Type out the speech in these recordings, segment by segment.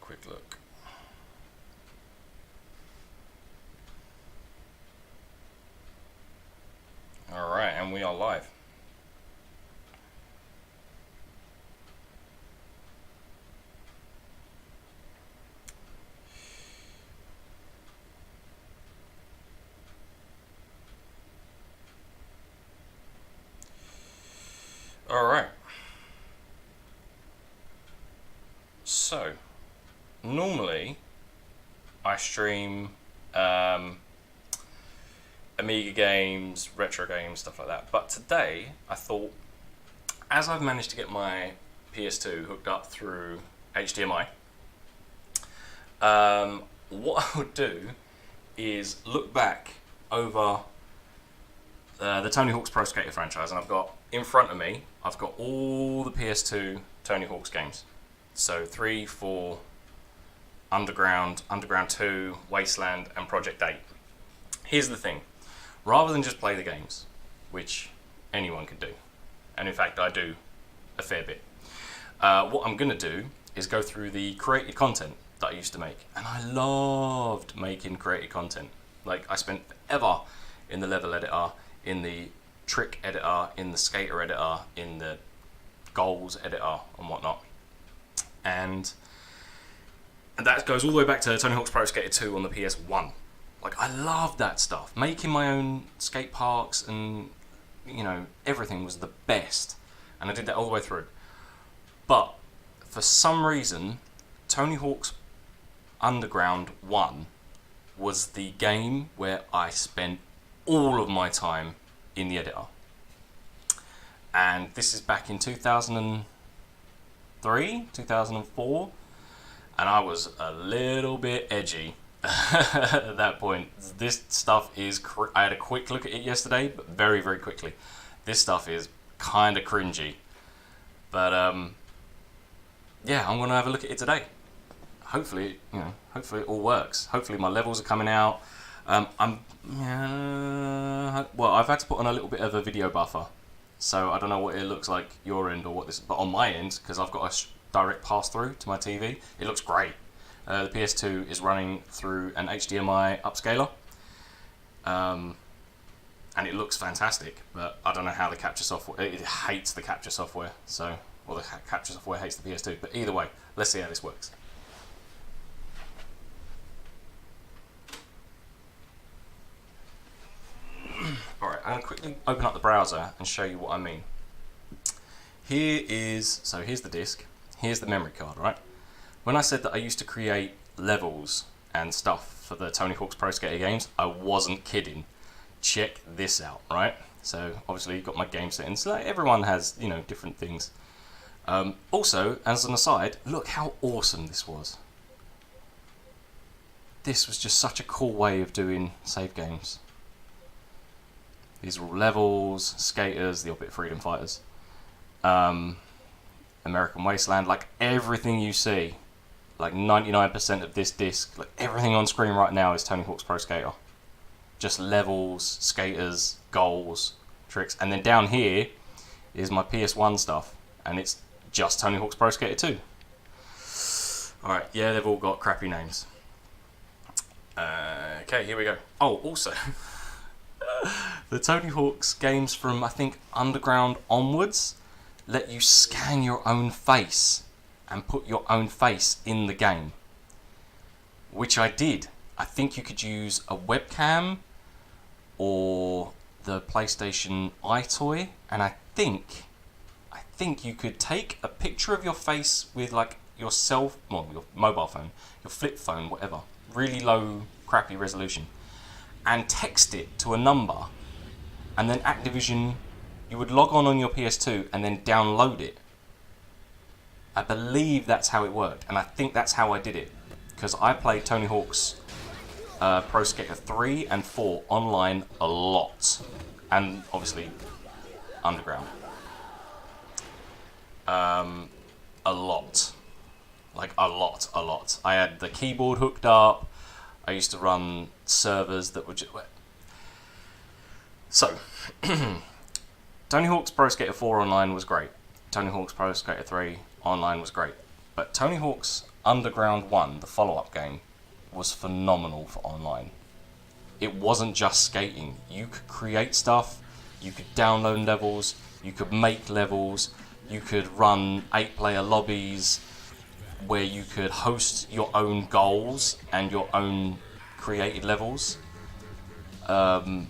quick look. Alright, and we are live. Alright. So, normally I stream Amiga games, retro games, stuff like that. But today I thought, as I've managed to get my PS2 hooked up through HDMI, what I would do is look back over the Tony Hawk's Pro Skater franchise, and I've got in front of me, I've got all the PS2 Tony Hawk's games. So 3, 4, Underground, Underground 2, Wasteland, and Project 8. Here's the thing. Rather than just play the games, which anyone can do, and in fact I do a fair bit, what I'm going to do is go through the created content that I used to make. And I loved making created content. Like, I spent forever in the level editor, in the trick editor, in the skater editor, in the goals editor, and whatnot. And that goes all the way back to Tony Hawk's Pro Skater 2 on the PS1. Like, I loved that stuff. Making my own skate parks and, you know, everything was the best. And I did that all the way through. But, for some reason, Tony Hawk's Underground 1 was the game where I spent all of my time in the editor. And this is back in 2003, 2004, and I was a little bit edgy at that point. This stuff is, I had a quick look at it yesterday, but very, very quickly. This stuff is kind of cringy. But, yeah, I'm going to have a look at it today. Hopefully, you know, hopefully it all works. Hopefully my levels are coming out. Well, I've had to put on a little bit of a video buffer, so I don't know what it looks like your end or what this, but on my end, because I've got a direct pass through to my TV, it looks great. The PS2 is running through an HDMI upscaler, and it looks fantastic. But I don't know how the capture software, it hates the capture software. So, well, the capture software hates the PS2. But either way, let's see how this works. Alright, I'm going to quickly open up the browser and show you what I mean. Here's the disc, here's the memory card, right? When I said that I used to create levels and stuff for the Tony Hawk's Pro Skater games, I wasn't kidding. Check this out, right? So, obviously you've got my game settings, so everyone has, you know, different things. Also, as an aside, look how awesome this was. This was just such a cool way of doing save games. These are all levels, skaters, the Orbit Freedom Fighters, American Wasteland, like everything you see, like 99% of this disc, like everything on screen right now is Tony Hawk's Pro Skater. Just levels, skaters, goals, tricks, and then down here is my PS1 stuff, and it's just Tony Hawk's Pro Skater 2. Alright, yeah, they've all got crappy names. Okay, here we go. Oh, also... the Tony Hawk's games from, I think, Underground onwards let you scan your own face and put your own face in the game, which I did. I think you could use a webcam or the PlayStation iToy, and I think you could take a picture of your face with like your mobile phone, your flip phone, whatever, really low, crappy resolution, and text it to a number, and then Activision, you would log on your PS2 and then download it. I believe that's how it worked, and I think that's how I did it, because I played Tony Hawk's Pro Skater 3 and 4 online a lot, and obviously Underground. A lot. Like a lot. I had the keyboard hooked up. I used to run servers that would just... So, Tony Hawk's Pro Skater 4 online was great. Tony Hawk's Pro Skater 3 online was great. But Tony Hawk's Underground 1, the follow-up game, was phenomenal for online. It wasn't just skating. You could create stuff, you could download levels, you could make levels, you could run 8-player lobbies where you could host your own goals and your own created levels. Oh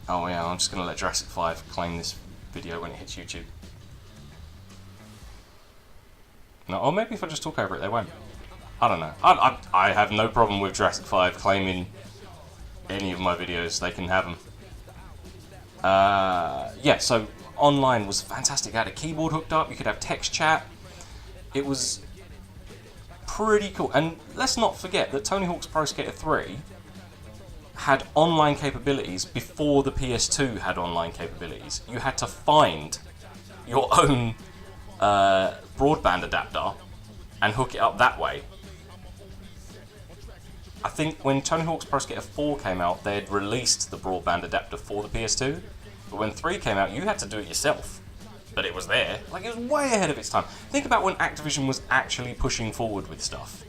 yeah, I'm just going to let Jurassic 5 claim this video when it hits YouTube. No, or maybe if I just talk over it, they won't. I don't know. I have no problem with Jurassic 5 claiming any of my videos. They can have them. Yeah, so online was fantastic. I had a keyboard hooked up. You could have text chat. It was pretty cool. And let's not forget that Tony Hawk's Pro Skater 3 had online capabilities before the PS2 had online capabilities. You had to find your own broadband adapter and hook it up that way. I think when Tony Hawk's Pro Skater 4 came out, they had released the broadband adapter for the PS2, but when 3 came out, you had to do it yourself. But it was there. Like, it was way ahead of its time. Think about when Activision was actually pushing forward with stuff,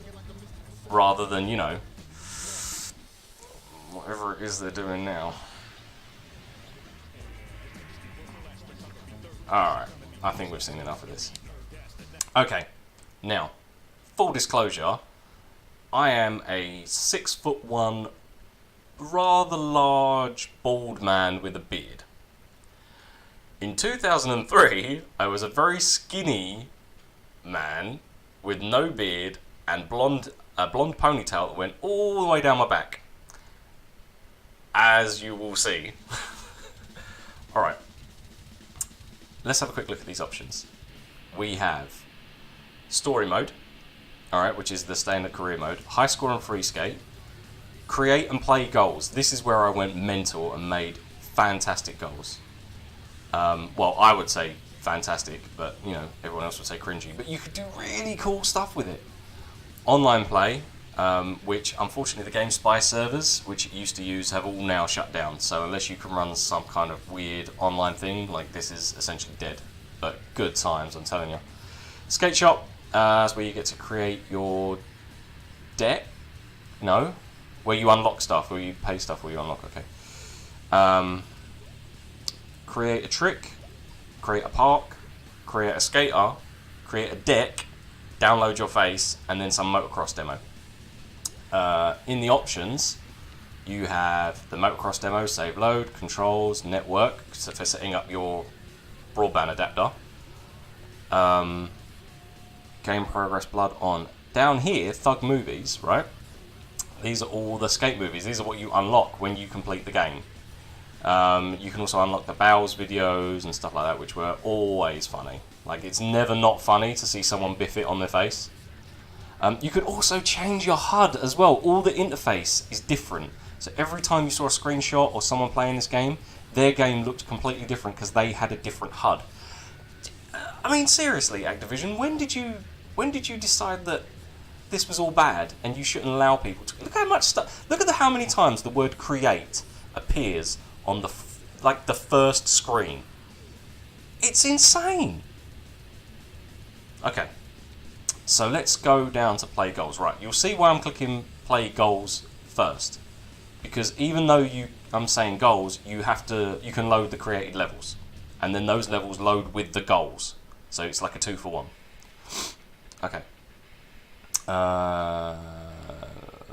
rather than, you know, whatever it is they're doing now. Alright, I think we've seen enough of this. Okay, now, full disclosure, I am a 6'1", rather large, bald man with a beard. In 2003, I was a very skinny man with no beard and a blonde ponytail that went all the way down my back. As you will see. Alright. Let's have a quick look at these options. We have story mode, alright, which is the standard career mode, high score and free skate, create and play goals. This is where I went mental and made fantastic goals. Well, I would say fantastic, but you know, everyone else would say cringy. But you could do really cool stuff with it. Online play, which unfortunately the GameSpy servers, which it used to use, have all now shut down. So unless you can run some kind of weird online thing, like this is essentially dead. But good times, I'm telling you. Skate shop, is where you get to create your deck. No, where you unlock stuff, where you pay stuff, where you unlock. Okay. Create a trick, create a park, create a skater, create a deck, download your face, and then some motocross demo. In the options, you have the motocross demo, save load, controls, network, so for setting up your broadband adapter. Game progress, blood on. Down here, Thug Movies, right? These are all the skate movies. These are what you unlock when you complete the game. You can also unlock the Bowls videos and stuff like that, which were always funny. Like, it's never not funny to see someone biff it on their face. You could also change your HUD as well. All the interface is different. So every time you saw a screenshot or someone playing this game, their game looked completely different because they had a different HUD. I mean, seriously, Activision, when did you decide that this was all bad and you shouldn't allow people to... Look how much stuff... Look at how many times the word create appears on the first screen. It's insane. Okay, so let's go down to play goals. Right, you'll see why I'm clicking play goals first, because even though I'm saying goals, you can load the created levels, and then those levels load with the goals. So it's like a 2-for-1. Okay.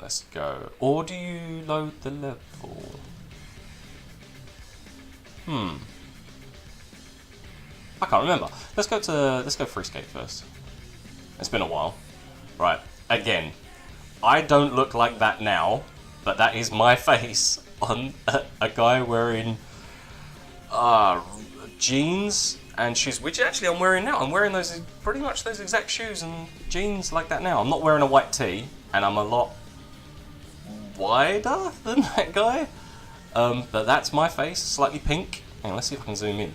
Let's go. Or do you load the level? I can't remember. Let's go free skate first. It's been a while. Right. Again, I don't look like that now, but that is my face on a guy wearing jeans and shoes, which actually I'm wearing now. I'm wearing pretty much those exact shoes and jeans like that now. I'm not wearing a white tee, and I'm a lot wider than that guy. But that's my face, slightly pink. Hang on, let's see if I can zoom in.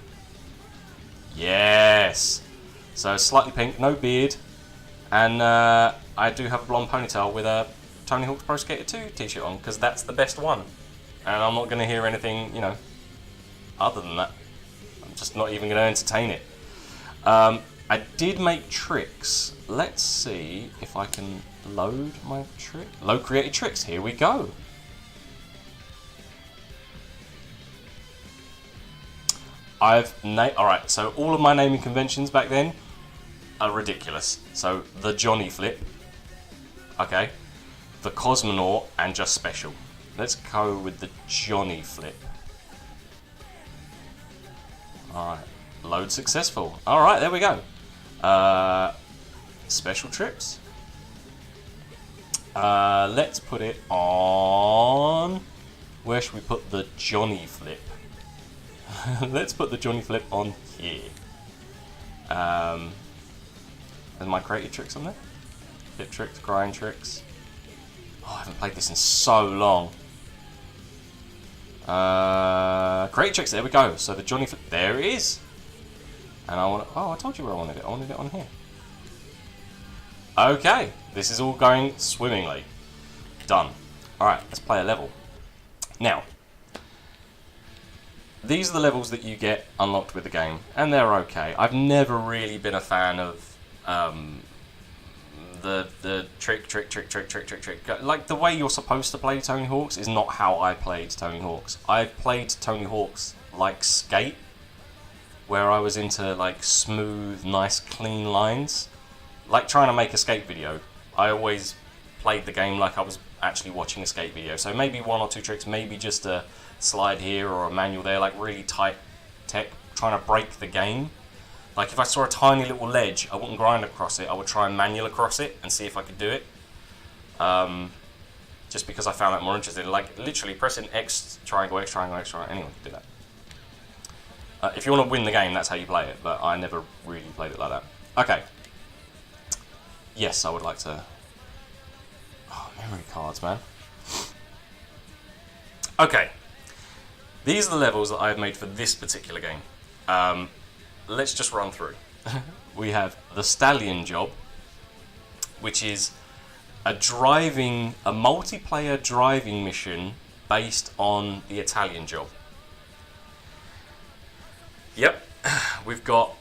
Yes! So slightly pink, no beard, and I do have a blonde ponytail with a Tony Hawk's Pro Skater 2 t-shirt on, because that's the best one. And I'm not going to hear anything, other than that. I'm just not even going to entertain it. I did make tricks. Let's see if I can load my trick. Load created tricks. Here we go. Alright, so all of my naming conventions back then are ridiculous. So, the Johnny Flip. Okay. The Cosmonaut and just special. Let's go with the Johnny Flip. Alright. Load successful. Alright, there we go. Special trips. Let's put it on... Where should we put the Johnny Flip? Let's put the Johnny Flip on here. There's my creative tricks on there. Flip tricks, grind tricks. Oh, I haven't played this in so long. Creative tricks, there we go. So the Johnny Flip, there it is. And I want. Oh, I told you where I wanted it. I wanted it on here. Okay, this is all going swimmingly. Done. Alright, let's play a level. Now, these are the levels that you get unlocked with the game, and they're okay. I've never really been a fan of the trick. Like, the way you're supposed to play Tony Hawk's is not how I played Tony Hawk's. I played Tony Hawk's like Skate, where I was into like smooth, nice, clean lines. Like trying to make a skate video. I always played the game like I was actually watching a skate video. So maybe one or two tricks, maybe just a slide here or a manual there, like really tight tech, trying to break the game. Like if I saw a tiny little ledge, I wouldn't grind across it, I would try and manual across it and see if I could do it. Just because I found that more interesting. Like literally pressing X, triangle, X, triangle, X, triangle, anyone can do that. If you want to win the game, that's how you play it, but I never really played it like that. Okay. Yes, I would like to... Oh, memory cards, man. Okay. These are the levels that I've made for this particular game. Let's just run through. We have the Stallion Job, which is a multiplayer driving mission based on the Italian Job. Yep. We've got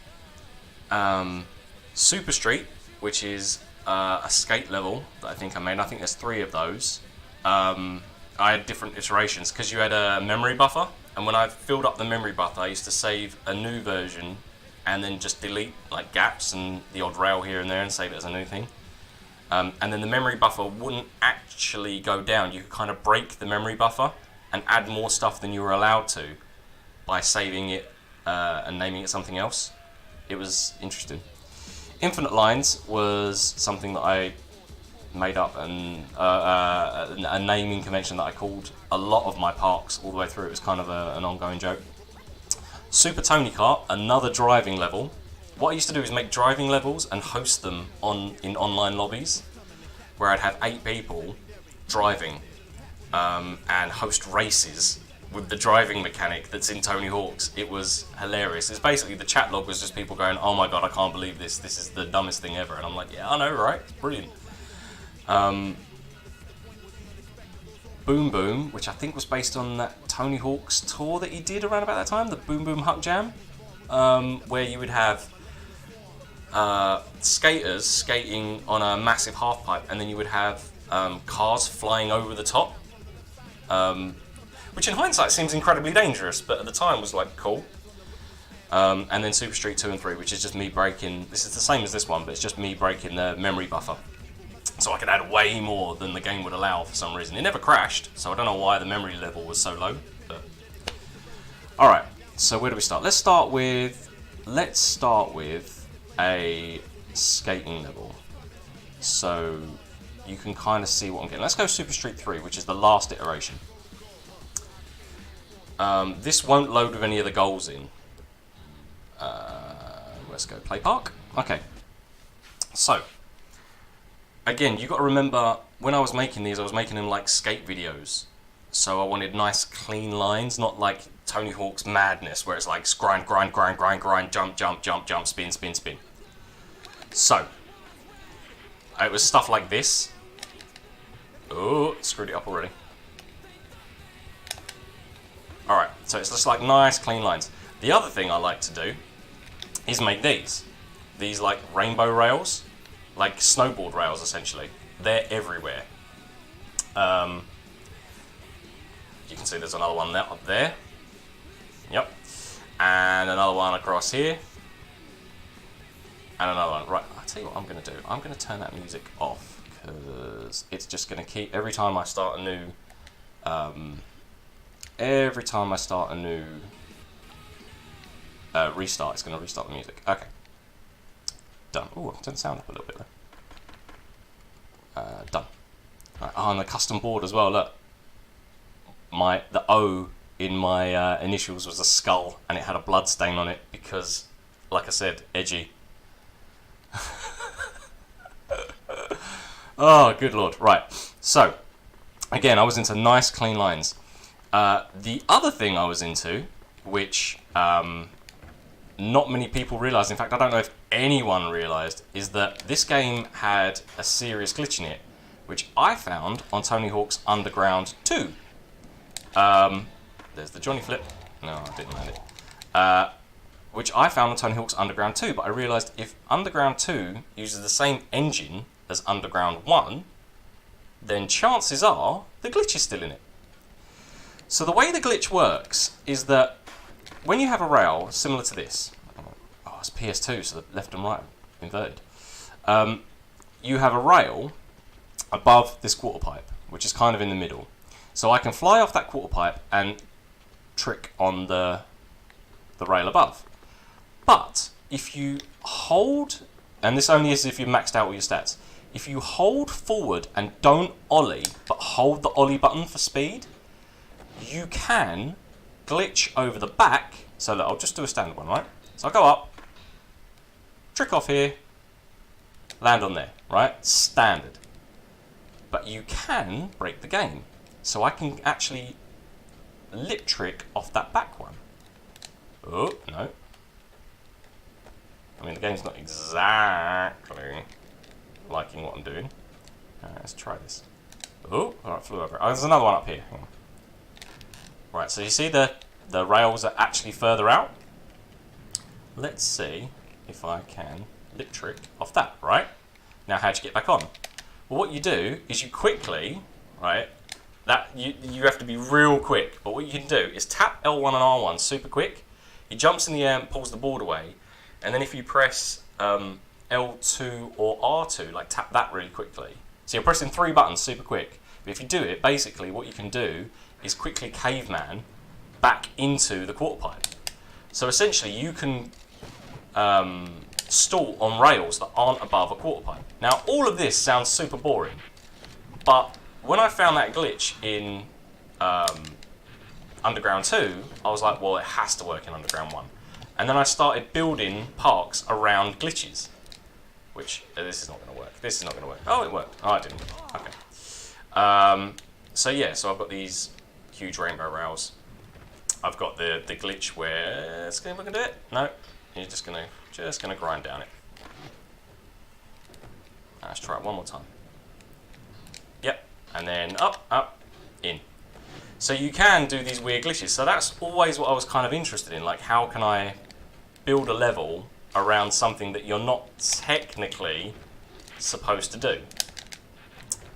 Super Street, which is a skate level that I think I made. I think there's 3 of those. I had different iterations because you had a memory buffer, and when I filled up the memory buffer, I used to save a new version and then just delete like gaps and the odd rail here and there and save it as a new thing. And then the memory buffer wouldn't actually go down. You could kind of break the memory buffer and add more stuff than you were allowed to by saving it and naming it something else. It was interesting. Infinite Lines was something that I made up, and a naming convention that I called a lot of my parks all the way through. It was kind of an ongoing joke. Super Tony Kart, another driving level. What I used to do is make driving levels and host them in online lobbies, where I'd have 8 people driving and host races with the driving mechanic that's in Tony Hawk's. It was hilarious. It's basically, the chat log was just people going, oh my god, I can't believe this. This is the dumbest thing ever. And I'm like, yeah, I know, right? It's brilliant. Boom Boom, which I think was based on that Tony Hawk's tour that he did around about that time, the Boom Boom Huck Jam, where you would have skaters skating on a massive half pipe, and then you would have cars flying over the top. Which in hindsight seems incredibly dangerous, but at the time was like cool. And then Super Street 2 and 3, which is just me breaking... This is the same as this one, but it's just me breaking the memory buffer. So I could add way more than the game would allow for some reason. It never crashed, so I don't know why the memory level was so low. But alright, so where do we start? Let's start with a skating level. So you can kind of see what I'm getting. Let's go Super Street 3, which is the last iteration. This won't load with any of the goals in. Let's go play park. Okay. So, again, you've got to remember, when I was making these, I was making them like skate videos. So I wanted nice, clean lines, not like Tony Hawk's Madness, where it's like grind, grind, grind, grind, grind, jump, jump, jump, jump, spin, spin, spin. So, it was stuff like this. Oh, screwed it up already. Alright, so it's just like nice, clean lines. The other thing I like to do is make these. these like rainbow rails, like snowboard rails essentially. They're everywhere. You can see there's another one up there. Yep. And another one across here. And another one. Right, I'll tell you what I'm going to do. I'm going to turn that music off because it's just going to keep, every time I start a new restart, it's going to restart the music. Okay. Done. Oh, I'll turn the sound up a little bit there. Done. Right. Oh, and the custom board as well, look. The O in my initials was a skull, and it had a blood stain on it because, like I said, edgy. Oh, good lord. Right. So, again, I was into nice, clean lines. The other thing I was into, which not many people realised, in fact, I don't know if anyone realised, is that this game had a serious glitch in it, which I found on Tony Hawk's Underground 2. There's the Johnny flip. No, I didn't land it. Which I found on Tony Hawk's Underground 2, but I realised if Underground 2 uses the same engine as Underground 1, then chances are the glitch is still in it. So the way the glitch works is that when you have a rail similar to this, oh, it's PS2, so the left and right inverted. You have a rail above this quarter pipe, which is kind of in the middle. So I can fly off that quarter pipe and trick on the rail above. But if you hold, and this only is if you've maxed out all your stats, if you hold forward and don't ollie, but hold the ollie button for speed, you can glitch over the back. So look, I'll just do a standard one, right? So I'll go up, trick off here, land on there, right? Standard. But you can break the game. So I can actually lip trick off that back one. Oh, no. I mean, the game's not exactly liking what I'm doing. Let's try this. Oh, alright, flew over. Oh, there's another one up here. Hang on. Right, so you see the rails are actually further out. Let's see if I can lip trick off that, right? Now, how'd you get back on? Well, what you do is you quickly, right, that you have to be real quick, but what you can do is tap L1 and R1 super quick. He jumps in the air and pulls the board away, and then if you press L2 or R2, like tap that really quickly. So you're pressing 3 buttons super quick. But if you do it, basically what you can do is quickly caveman back into the quarter pipe. So essentially you can stall on rails that aren't above a quarter pipe. Now all of this sounds super boring, but when I found that glitch in Underground 2, I was like, well, it has to work in Underground 1. And then I started building parks around glitches, which, this is not going to work. This is not going to work. Oh, it worked. Oh, it didn't. Okay. So yeah, so I've got these huge rainbow rails. I've got the glitch where, we're going to do it. No, you're just going to grind down it. Let's try it one more time. Yep, and then up, up, in. So you can do these weird glitches. So that's always what I was kind of interested in. Like, how can I build a level around something that you're not technically supposed to do?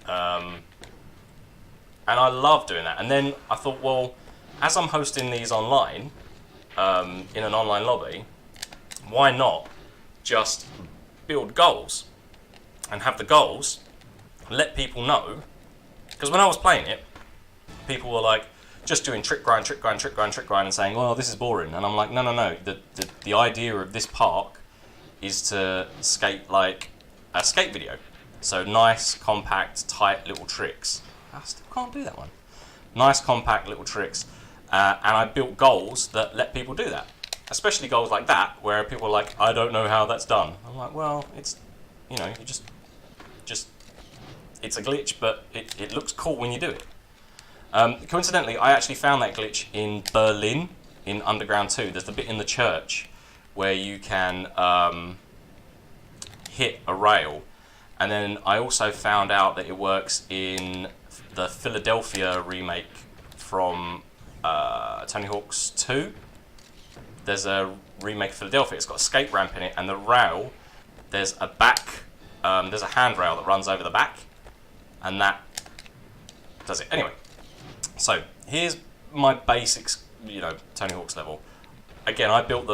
And I love doing that. And then I thought, well, as I'm hosting these online, in an online lobby, why not just build goals and have the goals let people know? Because when I was playing it, people were like, just doing trick grind, trick grind, trick grind, trick grind, and saying, well, this is boring. And I'm like, no, no, no. The idea of this park is to skate like a skate video. So nice, compact, tight little tricks. I still can't do that one. Nice, compact little tricks. And I built goals that let people do that. Especially goals like that, where people are like, I don't know how that's done. I'm like, well, it's, you know, you just it's a glitch, but it looks cool when you do it. Coincidentally, I actually found that glitch in Berlin, in Underground 2. There's the bit in the church where you can hit a rail. And then I also found out that it works in the Philadelphia remake from Tony Hawk's 2. There's a remake of Philadelphia. It's got a skate ramp in it, and the rail there's a back, there's a handrail that runs over the back, and that does it. Anyway, so here's my basics, Tony Hawk's level. Again, I built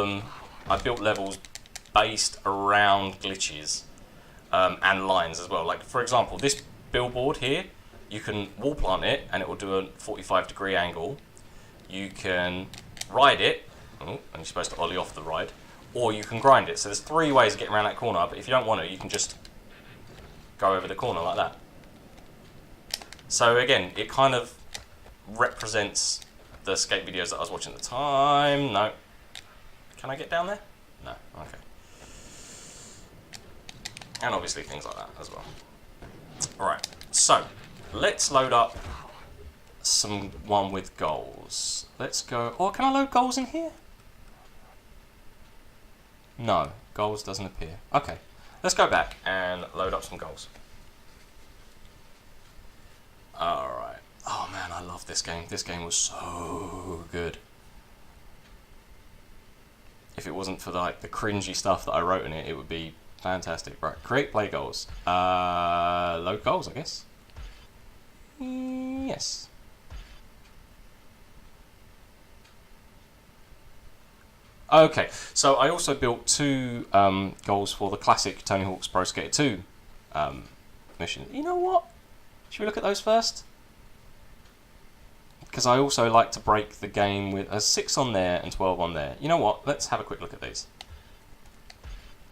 levels based around glitches and lines as well. Like, for example, this billboard here, you can wall plant it and it will do a 45-degree angle. You can ride it, and you're supposed to ollie off the ride, or you can grind it. So there's 3 ways of getting around that corner, but if you don't want to, you can just go over the corner like that. So again, it kind of represents the skate videos that I was watching at the time. No. Can I get down there? No. Okay. And obviously things like that as well. Alright, so let's load up one with goals. Let's go... Oh, can I load goals in here? No, goals doesn't appear. Okay, let's go back and load up some goals. Alright. Oh man, I love this game. This game was so good. If it wasn't for the cringy stuff that I wrote in it, it would be fantastic. Right, create play goals. Load goals, I guess. Yes. Okay, so I also built 2 goals for the classic Tony Hawk's Pro Skater 2 mission. You know what? Should we look at those first? Because I also like to break the game with a 6 on there and 12 on there. You know what? Let's have a quick look at these.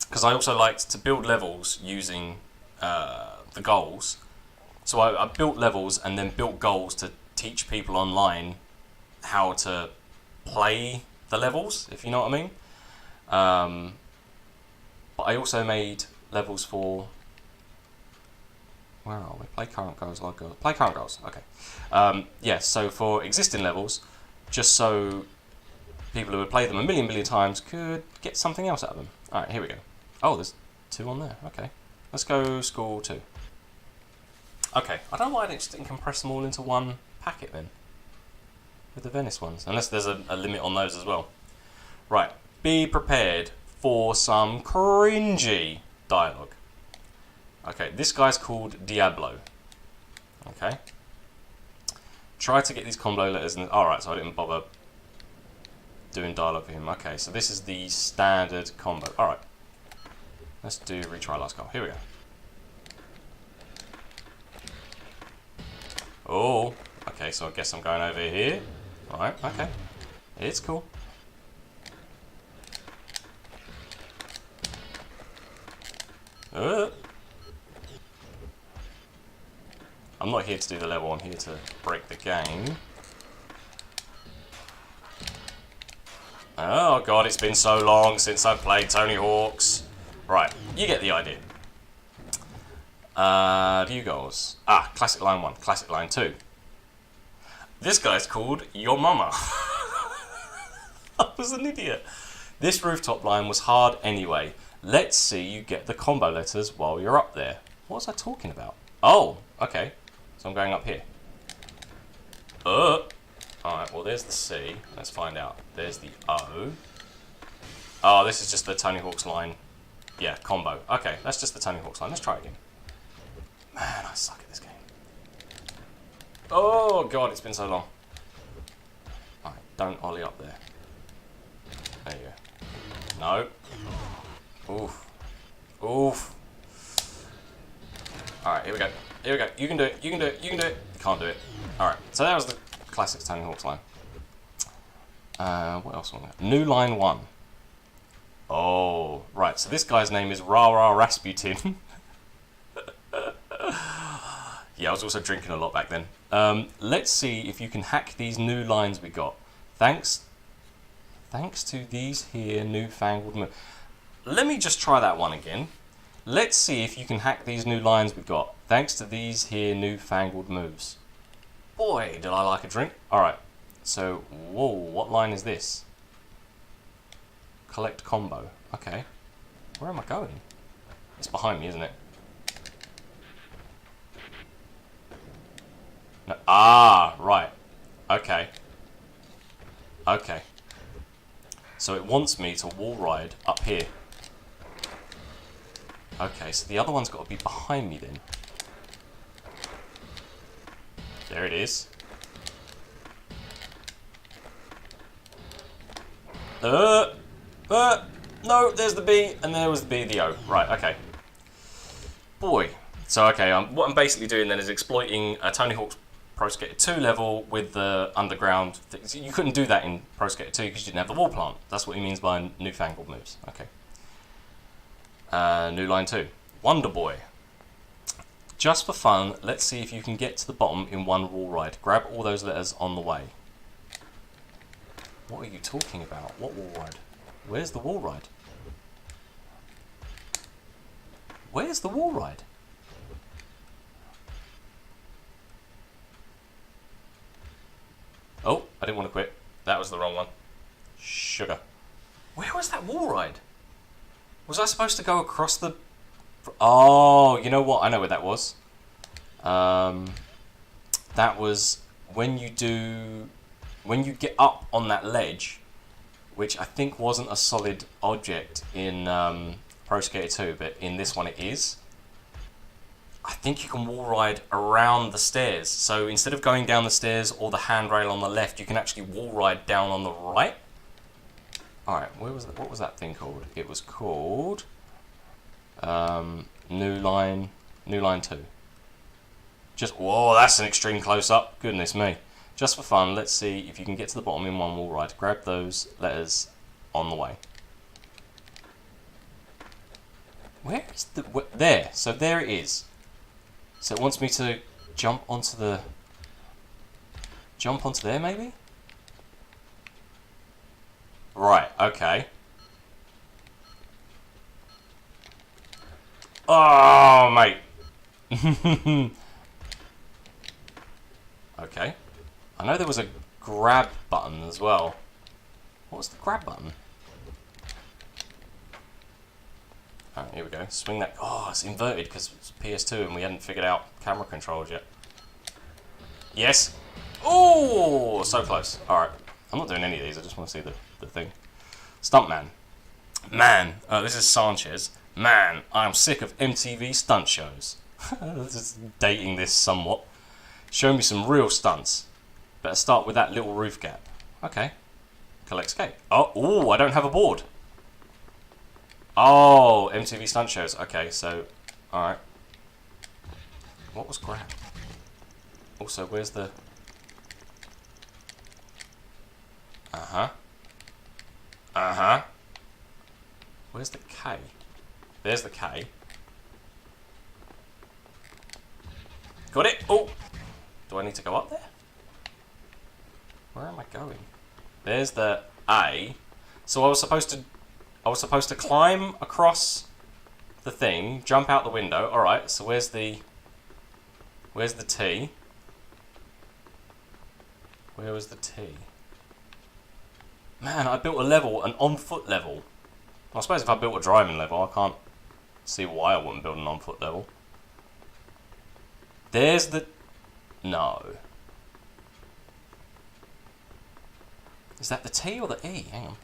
Because I also liked to build levels using the goals. So I built levels and then built goals to teach people online how to play the levels, if you know what I mean. But I also made levels for... Where are we? Play current goals, log goals. Play current goals, okay. Yeah, so for existing levels, just so people who would play them a million times could get something else out of them. Alright, here we go. Oh, there's 2 on there, okay. Let's go school 2. Okay, I don't know why I didn't compress them all into one packet then, with the Venice ones, unless there's a limit on those as well. Right, be prepared for some cringy dialogue. Okay, this guy's called Diablo. Okay. Try to get these combo letters in. Alright, so I didn't bother doing dialogue for him. Okay, so this is the standard combo. Alright. Let's do retry last goal. Here we go. Oh, okay, so I guess I'm going over here. Alright, okay. It's cool. I'm not here to do the level, I'm here to break the game. Oh god, it's been so long since I've played Tony Hawk's. Right, you get the idea. View goals. Ah, classic line 1, classic line 2. This guy's called Your Mama. I was an idiot. This rooftop line was hard anyway. Let's see you get the combo letters while you're up there. What was I talking about? Oh, okay. So I'm going up here. Alright, well there's the C. Let's find out. There's the O. Oh, this is just the Tony Hawk's line. Yeah, combo. Okay, that's just the Tony Hawk's line. Let's try it again. Man, I suck at this game. Oh god, it's been so long. Alright, don't ollie up there. There you go. No. Oof. Oof. Alright, here we go. Here we go. You can do it. You can do it. You can do it. You can't do it. Alright, so that was the classic Tony Hawk's line. What else on there? New line 1. Oh, right. So this guy's name is Ra Ra Rasputin. Yeah, I was also drinking a lot back then. Let's see if you can hack these new lines we got. Thanks to these here newfangled moves. Let me just try that one again. Let's see if you can hack these new lines we got. Thanks to these here newfangled moves. Boy, did I like a drink. Alright, so, whoa, what line is this? Collect combo. Okay. Where am I going? It's behind me, isn't it? No. Ah, right. Okay. Okay. So it wants me to wall ride up here. Okay, so the other one's got to be behind me then. There it is. No, there's the B, and there was the B, the O. Right, okay. Boy. So, okay, what I'm basically doing then is exploiting a Tony Hawk's Pro Skater 2 level with the underground things. You couldn't do that in Pro Skater 2 because you didn't have the wall plant. That's what he means by newfangled moves. Okay. New line 2. Wonder Boy. Just for fun, let's see if you can get to the bottom in one wall ride. Grab all those letters on the way. What are you talking about? What wall ride? Where's the wall ride? Where's the wall ride? Oh, I didn't want to quit. That was the wrong one. Sugar. Where was that wall ride? Was I supposed to go across the... Oh, you know what? I know where that was. That was when you do... When you get up on that ledge, which I think wasn't a solid object in Pro Skater 2, but in this one it is. I think you can wall ride around the stairs. So instead of going down the stairs or the handrail on the left, you can actually wall ride down on the right. Alright, where was that? What was that thing called? It was called New Line 2. Just, whoa, that's an extreme close-up. Goodness me. Just for fun, let's see if you can get to the bottom in one wall ride. Grab those letters on the way. Where is the... There. So there it is. So it wants me to jump onto the... Jump onto there, maybe? Right, okay. Oh, mate. Okay. I know there was a grab button as well. What was the grab button? Alright, here we go. Swing that. Oh, it's inverted because it's PS2 and we hadn't figured out camera controls yet. Yes! Oh, so close. Alright. I'm not doing any of these, I just want to see the thing. Stuntman. Man, this is Sanchez. Man, I'm sick of MTV stunt shows. Just dating this somewhat. Show me some real stunts. Better start with that little roof gap. Okay. Collect skate. Oh, ooh, I don't have a board. Oh, MTV stunt shows. Okay, so, alright. What was grab? Also, where's the... Uh-huh. Uh-huh. Where's the K? There's the K. Got it. Oh. Do I need to go up there? Where am I going? There's the A. So I was supposed to climb across the thing, jump out the window. All right. So where's the T? Where was the T? Man, I built a level, an on-foot level. I suppose if I built a driving level, I can't see why I wouldn't build an on-foot level. There's the... No. Is that the T or the E? Hang on.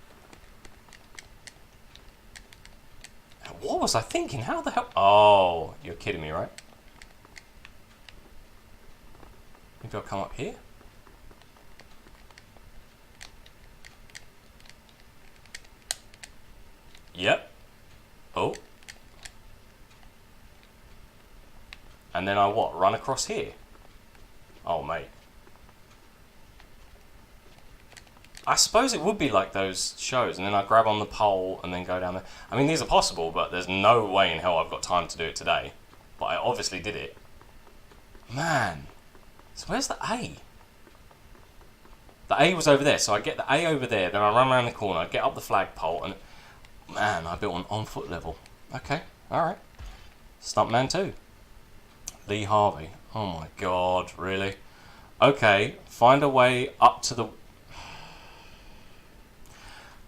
What was I thinking? How the hell... Oh, you're kidding me, right? Maybe I'll come up here? Yep. Oh. And then I what? Run across here? Oh, mate. I suppose it would be like those shows, and then I grab on the pole and then go down there. I mean, these are possible, but there's no way in hell I've got time to do it today. But I obviously did it. Man. So where's the A? The A was over there, so I get the A over there, then I run around the corner, get up the flagpole, and... Man, I built an on-foot level. Okay, alright. Stuntman 2. Lee Harvey. Oh my god, really? Okay, find a way up to the...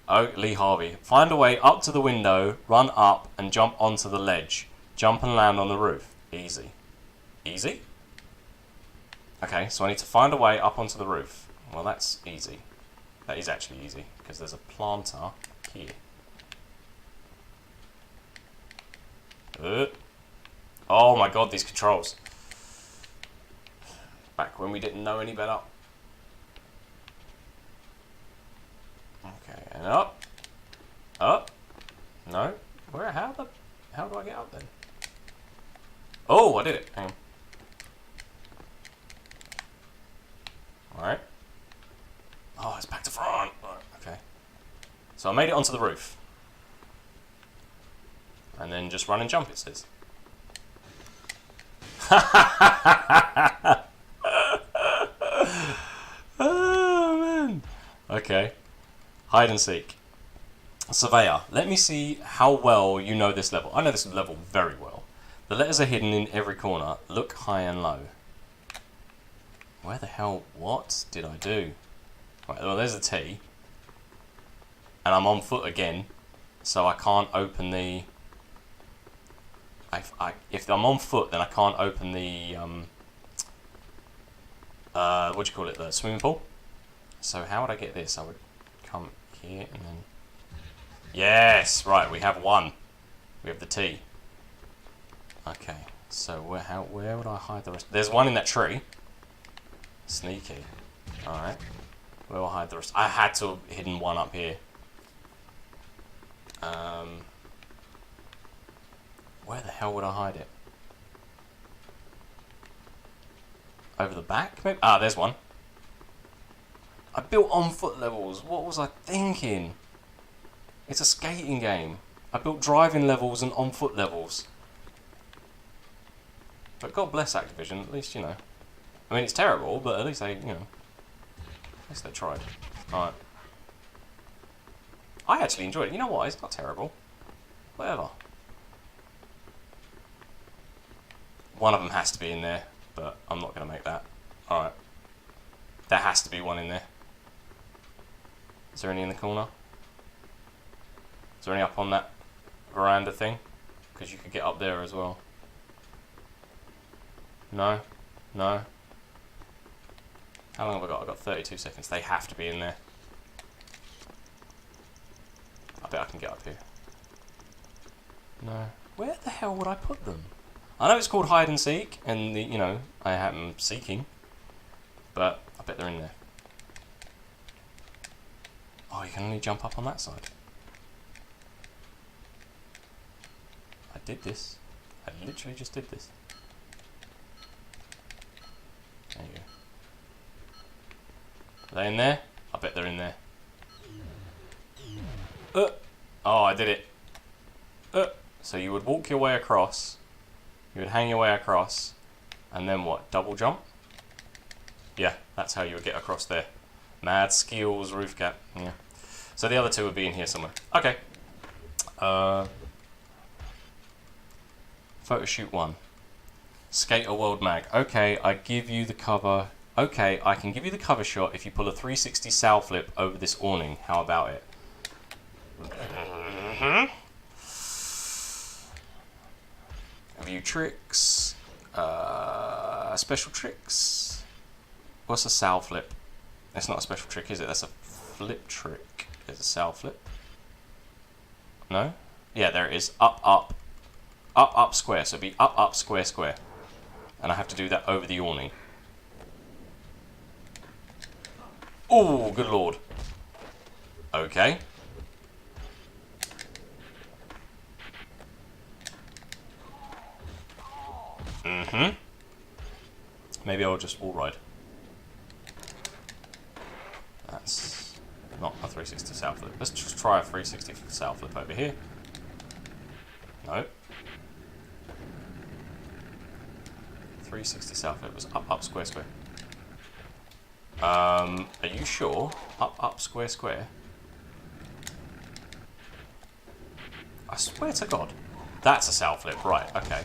Oh, Lee Harvey. Find a way up to the window, run up, and jump onto the ledge. Jump and land on the roof. Easy. Easy? Okay, so I need to find a way up onto the roof. Well, that's easy. That is actually easy, because there's a planter here. Oh my god, these controls. Back when we didn't know any better. Okay, and up. Up. No. Where? How do I get up then? Oh, I did it. Hang on. Alright. Oh, it's back to front. Right, okay. So I made it onto the roof. And then just run and jump, it says. Oh, man. Okay. Hide and seek. Surveyor. Let me see how well you know this level. I know this level very well. The letters are hidden in every corner. Look high and low. Where the hell? What did I do? Right, well, there's a T. And I'm on foot again. So I can't open the... if I'm on foot, then I can't open the... what do you call it? The swimming pool. So how would I get this? I would come here and then... Yes! Right, we have one. We have the T. Okay, so where would I hide the rest? There's one in that tree. Sneaky. Alright. Where will I hide the rest? I had to have hidden one up here. Where the hell would I hide it? Over the back, maybe? Ah, there's one. I built on foot levels. What was I thinking? It's a skating game. I built driving levels and on foot levels. But God bless Activision, at least, you know. I mean, it's terrible, but at least they, you know. At least they tried. Alright. I actually enjoyed it. You know what? It's not terrible. Whatever. One of them has to be in there, but I'm not going to make that. Alright. There has to be one in there. Is there any in the corner? Is there any up on that veranda thing? Because you could get up there as well. No? No? How long have I got? I've got 32 seconds. They have to be in there. I bet I can get up here. No. Where the hell would I put them? I know it's called hide and seek, and you know, I am seeking, but I bet they're in there. Oh, you can only jump up on that side. I did this. I literally just did this. There you go. Are they in there? I bet they're in there. Oh, I did it. So you would walk your way across. You would hang your way across. And then what? Double jump? Yeah, that's how you would get across there. Mad skills, roof gap. Yeah. So the other two would be in here somewhere. Okay. Photo shoot 1. Skater World Mag. Okay, I give you the cover. Okay, I can give you the cover shot if you pull a 360 sow flip over this awning. How about it? View tricks. Special tricks. What's a sow flip? That's not a special trick, is it? That's a flip trick. There's a sow flip. No? Yeah, there it is. Up, up. Up, up, square. So it'd be up, up, square, square. And I have to do that over the awning. Oh, good lord. Okay. Maybe I'll just wall ride. That's not a 360 sow flip. Let's just try a 360 sow flip over here. No. 360 sow flip was up, up, square, square. Are you sure? Up, up, square, square. I swear to God. That's a sow flip, right, okay.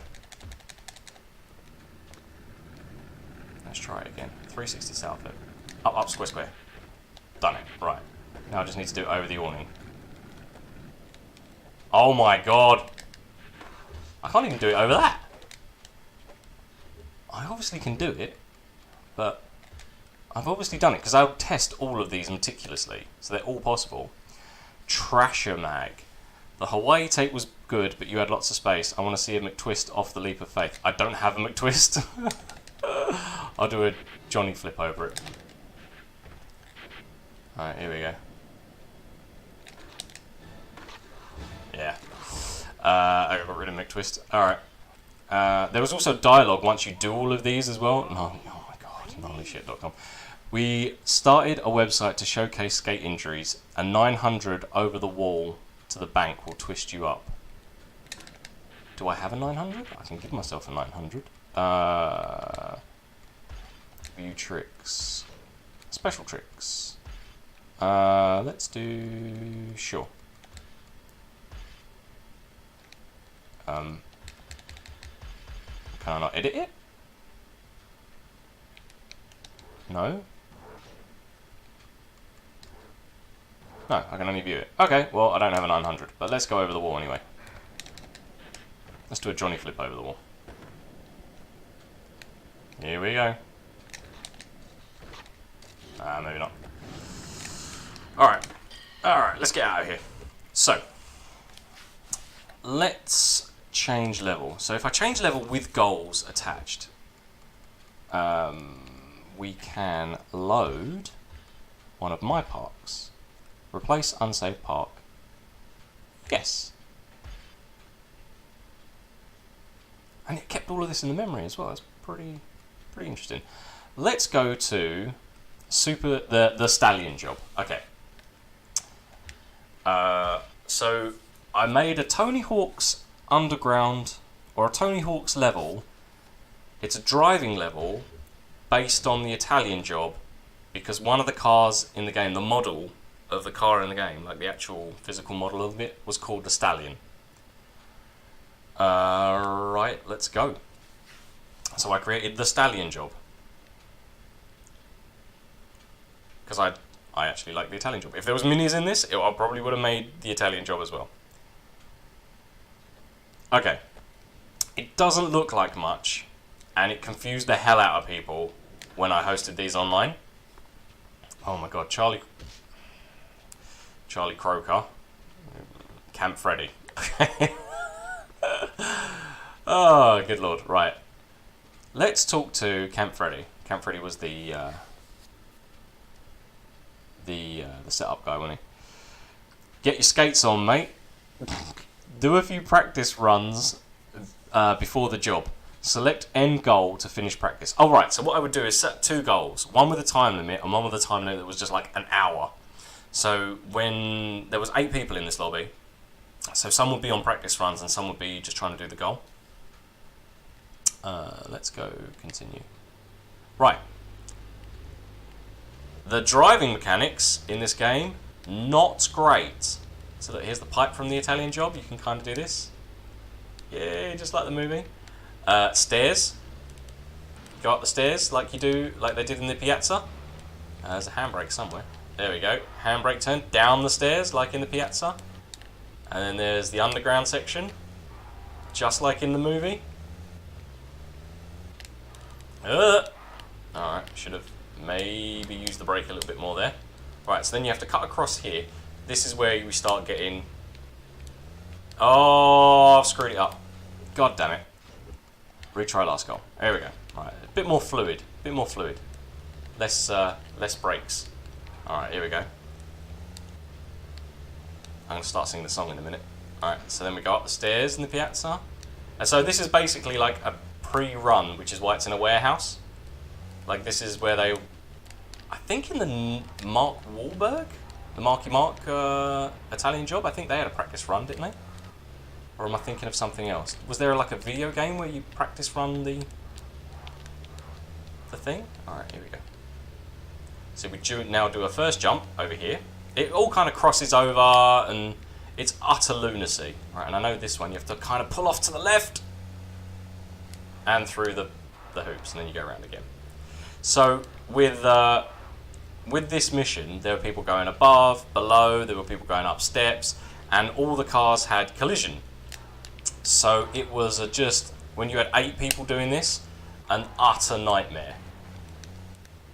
Let's try it again. 360 sow flip. Up, up, square, square. Done it, right. Now I just need to do it over the awning. Oh my God. I can't even do it over that. I obviously can do it, but I've obviously done it because I'll test all of these meticulously, so they're all possible. Trasher Mag. The Hawaii tape was good, but you had lots of space. I want to see a McTwist off the leap of faith. I don't have a McTwist. I'll do a Johnny flip over it. Alright, here we go. Yeah. I got rid of McTwist. Alright. There was also dialogue once you do all of these as well. No, oh my god, gnarlyshit.com. We started a website to showcase skate injuries, and 900 over the wall to the bank will twist you up. Do I have a 900? I can give myself a 900. View tricks. Special tricks. Let's do... Sure. Can I not edit it? No? No, I can only view it. Okay, well, I don't have a 900, but let's go over the wall anyway. Let's do a Johnny flip over the wall. Here we go. Maybe not. Alright, let's get out of here. So, let's change level. So if I change level with goals attached, we can load one of my parks. Replace unsaved park. Yes. And it kept all of this in the memory as well. It's pretty interesting. Let's go to the stallion job. Okay. So I made a Tony Hawk's Underground or a Tony Hawk's level. It's a driving level based on the Italian job because one of the cars in the game, the model of the car in the game, like the actual physical model of it, was called the Stallion. Right, let's go. So I created the Stallion job because I actually like the Italian job. If there was minis in this, I probably would have made the Italian job as well. Okay. It doesn't look like much, and it confused the hell out of people when I hosted these online. Oh my god, Charlie Croker, Camp Freddy. Oh, good lord. Right. Let's talk to Camp Freddy. Camp Freddy was the setup guy, wasn't he? Get your skates on, mate. Do a few practice runs before the job. Select end goal to finish practice. Oh, right. So what I would do is set 2 goals. One with a time limit and one with a time limit that was just like an hour. So when there was 8 people in this lobby, so some would be on practice runs and some would be just trying to do the goal. Let's go continue. Right. The driving mechanics in this game, not great. So look, here's the pipe from the Italian job. You can kind of do this. Yeah, just like the movie. Stairs. Go up the stairs like you do, like they did in the Piazza. There's a handbrake somewhere. There we go. Handbrake turn down the stairs like in the Piazza. And then there's the underground section, just like in the movie. Alright, should have maybe used the brake a little bit more there. Right, so then you have to cut across here. This is where we start getting... Oh, I've screwed it up. God damn it. Retry last goal. There we go. Right, a bit more fluid. Less brakes. Alright, here we go. I'm going to start singing the song in a minute. Alright, so then we go up the stairs in the Piazza. And so this is basically like a pre-run, which is why it's in a warehouse. Like this is where they... I think in the Mark Wahlberg? The Marky Mark Italian job? I think they had a practice run, didn't they? Or am I thinking of something else? Was there like a video game where you practice run the thing? Alright, here we go. So we now do a first jump over here. It all kind of crosses over and it's utter lunacy. Right, and I know this one, you have to kind of pull off to the left and through the hoops, and then you go around again. So with this mission, there were people going above, below, there were people going up steps, and all the cars had collision. So it was just, when you had 8 people doing this, an utter nightmare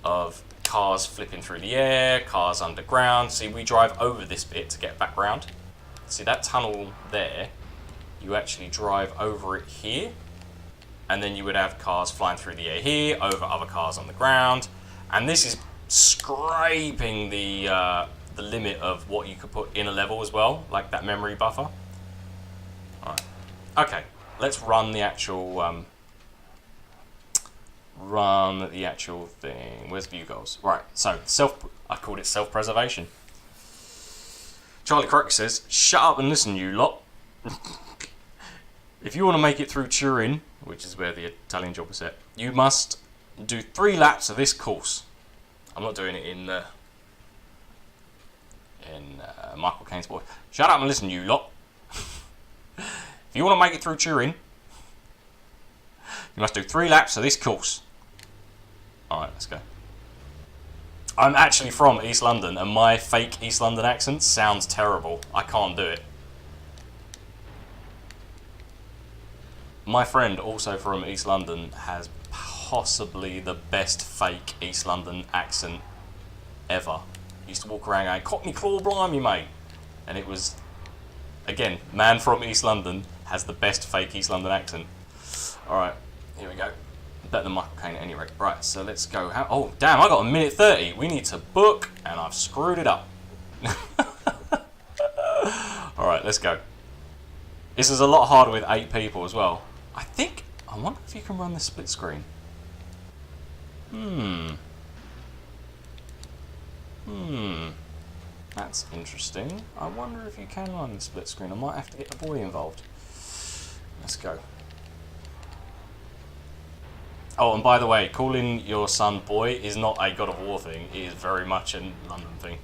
of cars flipping through the air, cars underground. See, we drive over this bit to get back round. see that tunnel there, you actually drive over it here, and then you would have cars flying through the air here, over other cars on the ground, and this is scraping the limit of what you could put in a level as well, like that memory buffer. Alright. Okay, let's run the actual thing. Where's view goals? Right, so I called it self-preservation. Charlie Crocker says, shut up and listen, you lot. If you want to make it through Turin, which is where the Italian job was set, you must do 3 laps of this course. I'm not doing it in Michael Caine's voice. Shut up and listen, you lot. If you want to make it through Turin, you must do 3 laps of this course. Alright, let's go. I'm actually from East London, and my fake East London accent sounds terrible. I can't do it. My friend, also from East London, has possibly the best fake East London accent ever. He used to walk around going, Cockney claw blimey, mate. And it was, again, man from East London has the best fake East London accent. Alright, here we go. Better than Michael Caine at any rate. Right, so let's go. Oh, damn, I got 1:30. We need to book, and I've screwed it up. Alright, let's go. This is a lot harder with 8 people as well. I wonder if you can run the split screen. That's interesting. I wonder if you can run the split screen. I might have to get the boy involved. Let's go. Oh, and by the way, calling your son boy is not a God of War thing. It is very much a London thing.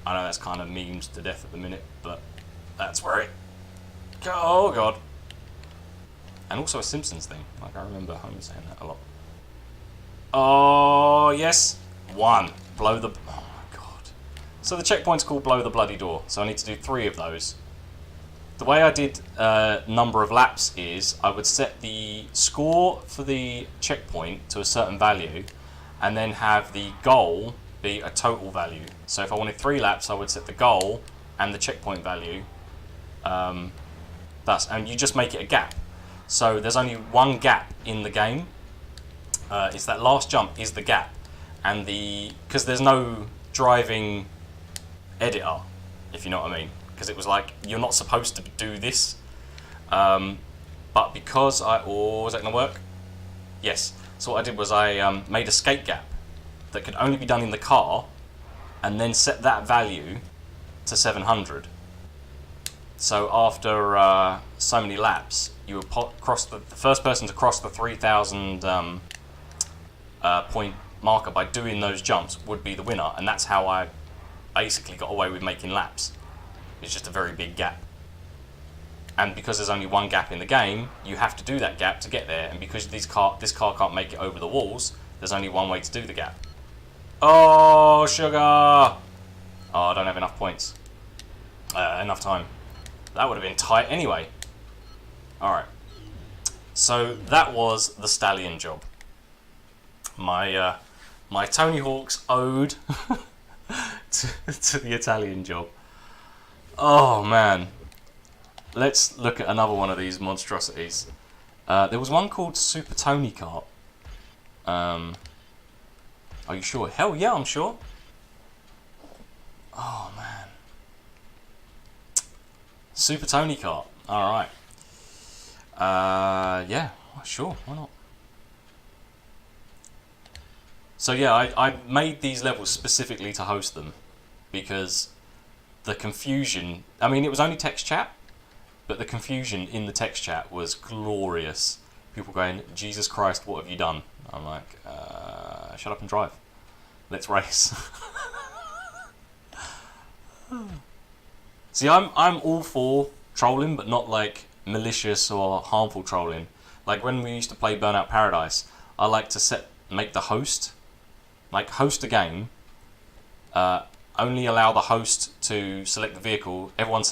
I know that's kind of memes to death at the minute, but that's where it... Oh, God. And also a Simpsons thing. Like, I remember Homer saying that a lot. Oh, yes. 1. Blow the... Oh, my God. So the checkpoint's called Blow the Bloody Door. So I need to do 3 of those. The way I did number of laps is I would set the score for the checkpoint to a certain value and then have the goal be a total value. So if I wanted 3 laps, I would set the goal and the checkpoint value. And you just make it a gap. So there's only 1 gap in the game. It's that last jump is the gap. And because there's no driving editor, if you know what I mean. Because it was like, you're not supposed to do this. But because oh, is that going to work? Yes. So what I did was I made a skate gap that could only be done in the car and then set that value to 700. So after so many laps, you would cross the first person to cross the 3,000 point marker by doing those jumps would be the winner. And that's how I basically got away with making laps. It's just a very big gap. And because there's only 1 gap in the game, you have to do that gap to get there. And because this car can't make it over the walls, there's only 1 way to do the gap. Oh, sugar! Oh, I don't have enough points. Enough time. That would have been tight anyway. Alright. So that was the stallion job. My Tony Hawk's ode to the Italian job. Oh man, let's look at another one of these monstrosities. There was one called Super Tony Kart. Are you sure? Hell yeah, I'm sure. Oh man, Super Tony Kart. All right. Yeah, sure. Why not? So yeah, I made these levels specifically to host them because the confusion, I mean, it was only text chat, but the confusion in the text chat was glorious. People going, Jesus Christ, what have you done? I'm like, shut up and drive. Let's race. See, I'm all for trolling, but not like malicious or harmful trolling. Like when we used to play Burnout Paradise, I like to make the host, like host a game, only allow the host to select the vehicle, everyone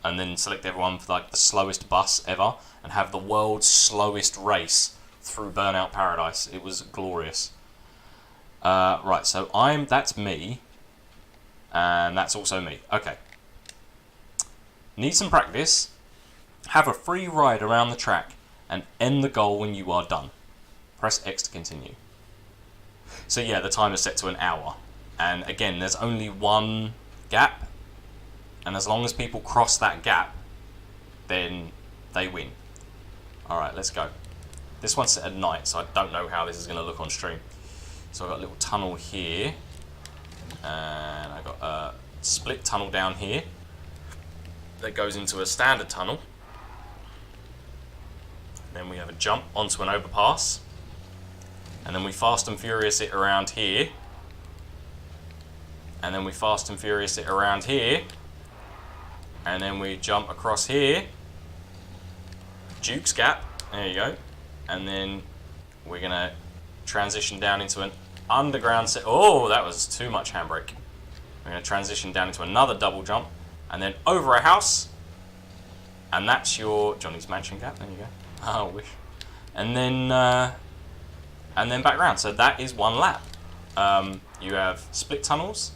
and then select everyone for like the slowest bus ever, and have the world's slowest race through Burnout Paradise. It was glorious. Right, so that's me. And that's also me. Okay. Need some practice. Have a free ride around the track and end the goal when you are done. Press X to continue. So yeah, the timer's set to an hour. And again, there's only one gap. And as long as people cross that gap, then they win. Alright, let's go. This one's set at night, so I don't know how this is going to look on stream. So I've got a little tunnel here. And I've got a split tunnel down here that goes into a standard tunnel. Then we have a jump onto an overpass. And then we fast and furious it around here. And then we fast and furious it around here. And then we jump across here. Duke's Gap. There you go. And then we're going to transition down into an underground set. Oh, that was too much handbrake. We're going to transition down into another double jump. And then over a house. And that's your Johnny's Mansion Gap. There you go. Oh, I wish. And then back around. So that is one lap. You have split tunnels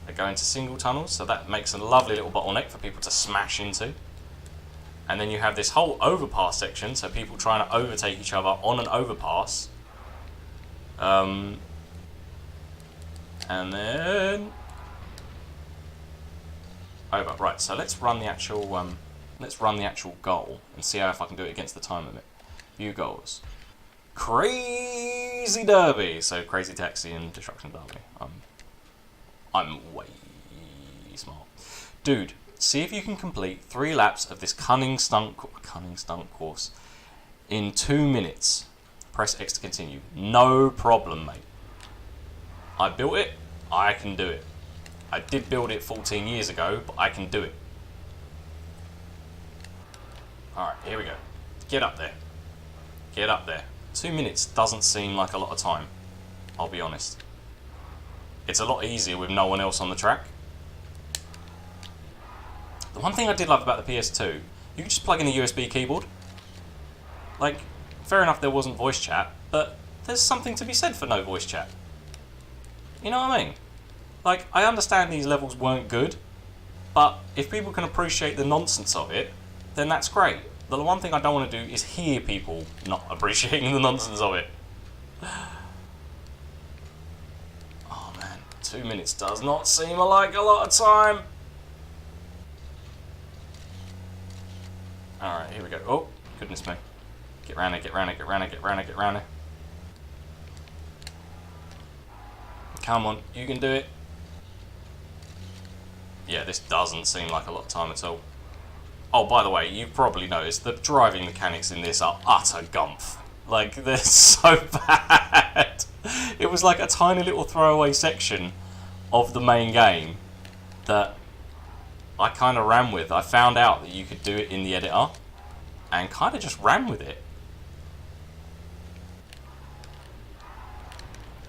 that go into single tunnels. So that makes a lovely little bottleneck for people to smash into. And then you have this whole overpass section, so people trying to overtake each other on an overpass. And then over. Right, so let's run the actual goal and see if I can do it against the time limit. View goals. Crazy Derby. So Crazy Taxi and Destruction Derby. I'm way smart. Dude, see if you can complete 3 laps of this cunning stunt course in 2 minutes. Press X to continue. No problem, mate. I built it. I can do it. I did build it 14 years ago, but I can do it. Alright, here we go. Get up there. Get up there. 2 minutes doesn't seem like a lot of time. I'll be honest. It's a lot easier with no one else on the track. The one thing I did love about the PS2, you could just plug in a USB keyboard. Like, fair enough there wasn't voice chat, but there's something to be said for no voice chat. You know what I mean? Like, I understand these levels weren't good, but if people can appreciate the nonsense of it, then that's great. The one thing I don't want to do is hear people not appreciating the nonsense of it. Oh man, 2 minutes does not seem like a lot of time. Alright, here we go. Oh, goodness me. Get round it, get round it, get round it, get round it, get round it. Come on, you can do it. Yeah, this doesn't seem like a lot of time at all. Oh, by the way, you've probably noticed the driving mechanics in this are utter gumph. Like, they're so bad. It was like a tiny little throwaway section of the main game that I kind of ran with. I found out that you could do it in the editor and kind of just ran with it.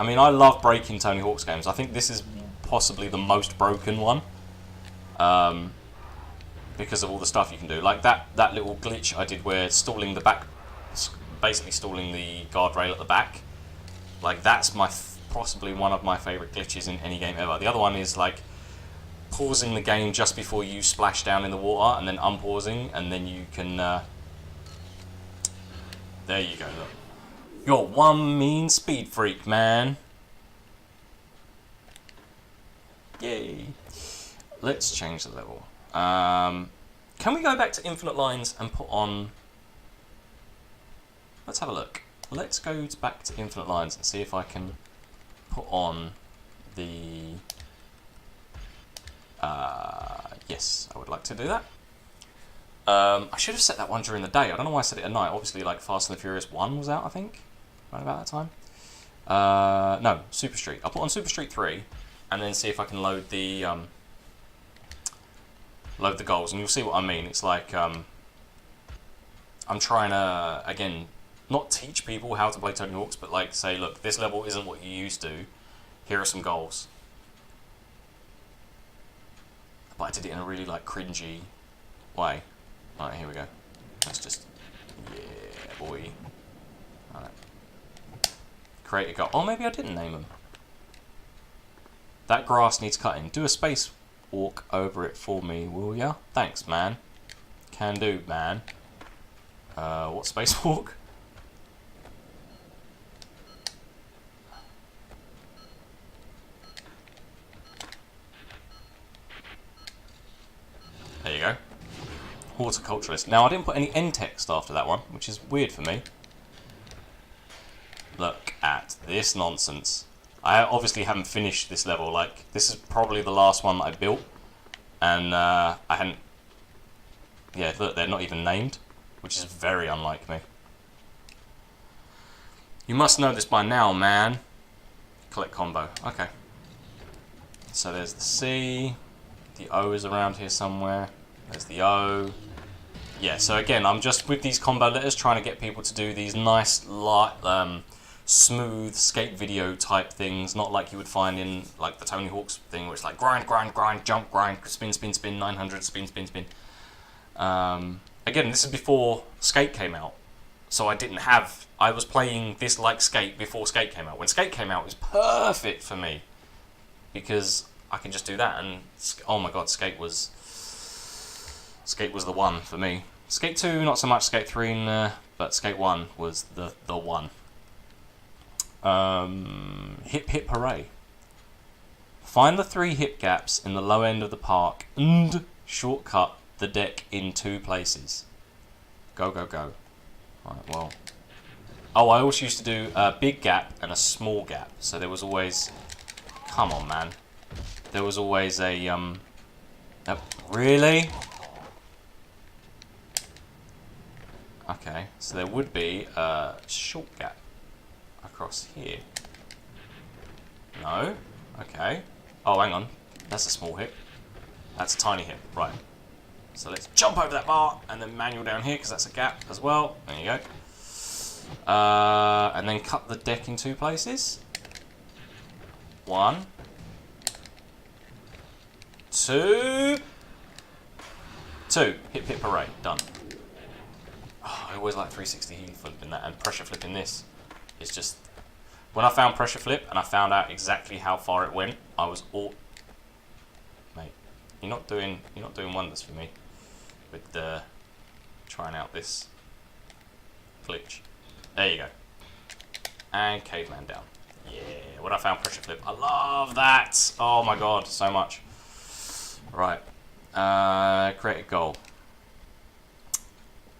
I mean, I love breaking Tony Hawk's games. I think this is possibly the most broken one. Because of all the stuff you can do. Like that little glitch I did where stalling the back, basically stalling the guardrail at the back. Like that's possibly one of my favourite glitches in any game ever. The other one is like pausing the game just before you splash down in the water and then unpausing and then you can... there you go, look. You're one mean speed freak, man. Yay. Let's change the level. Can we go back to Infinite Lines and put on... Let's have a look. Let's go back to Infinite Lines and see if I can put on the... yes, I would like to do that. I should have set that one during the day. I don't know why I set it at night. Obviously, like Fast and the Furious 1 was out, I think. Right about that time. No, Super Street. I'll put on Super Street 3 and then see if I can load the goals, and you'll see what I mean. It's like I'm trying to, again, not teach people how to play Tony Hawk's, but like say, look, this level isn't what you used to. Here are some goals. But I did it in a really like cringy way. Alright, here we go. Let's just, yeah, boy. Alright. Create a goal. Oh, maybe I didn't name them. That grass needs cutting. Do a space walk over it for me, will ya? Thanks, man. Can do, man. What space walk? There you go. Horticulturalist. Now, I didn't put any end text after that one, which is weird for me. Look at this nonsense. I obviously haven't finished this level. Like, this is probably the last one that I built. And I hadn't... Yeah, look, they're not even named, which is very unlike me. You must know this by now, man. Collect combo. Okay. So there's the C. The O is around here somewhere. There's the O. Yeah, so again, I'm just with these combo letters trying to get people to do these nice, light, smooth skate video type things, not like you would find in like the Tony Hawk's thing, where it's like grind, grind, grind, jump, grind, spin, spin, spin, 900, spin, spin, spin. Again, this is before Skate came out, so I was playing this like Skate before Skate came out. When Skate came out, it was perfect for me because I can just do that, and oh my god, Skate was the one for me. Skate 2, not so much. Skate 3, but Skate 1 was the one. Hip hip hooray. Find the 3 hip gaps in the low end of the park and shortcut the deck in 2 places. Go, go, go. Alright, well. Oh, I always used to do a big gap and a small gap. So there was always... Come on, man. There was always a, really? Okay, so there would be a short gap across here. No? Okay. Oh, hang on. That's a small hip. That's a tiny hip. Right. So let's jump over that bar and then manual down here because that's a gap as well. There you go. And then cut the deck in 2 places. 1, 2. Hip hip hooray. Done. Oh, I always like 360 heel flipping that and pressure flipping this. It's just... When I found pressure flip and I found out exactly how far it went, I was all... Mate, you're not doing wonders for me with trying out this glitch. There you go. And caveman down. Yeah, when I found pressure flip, I love that. Oh my god, so much. Right, create a goal.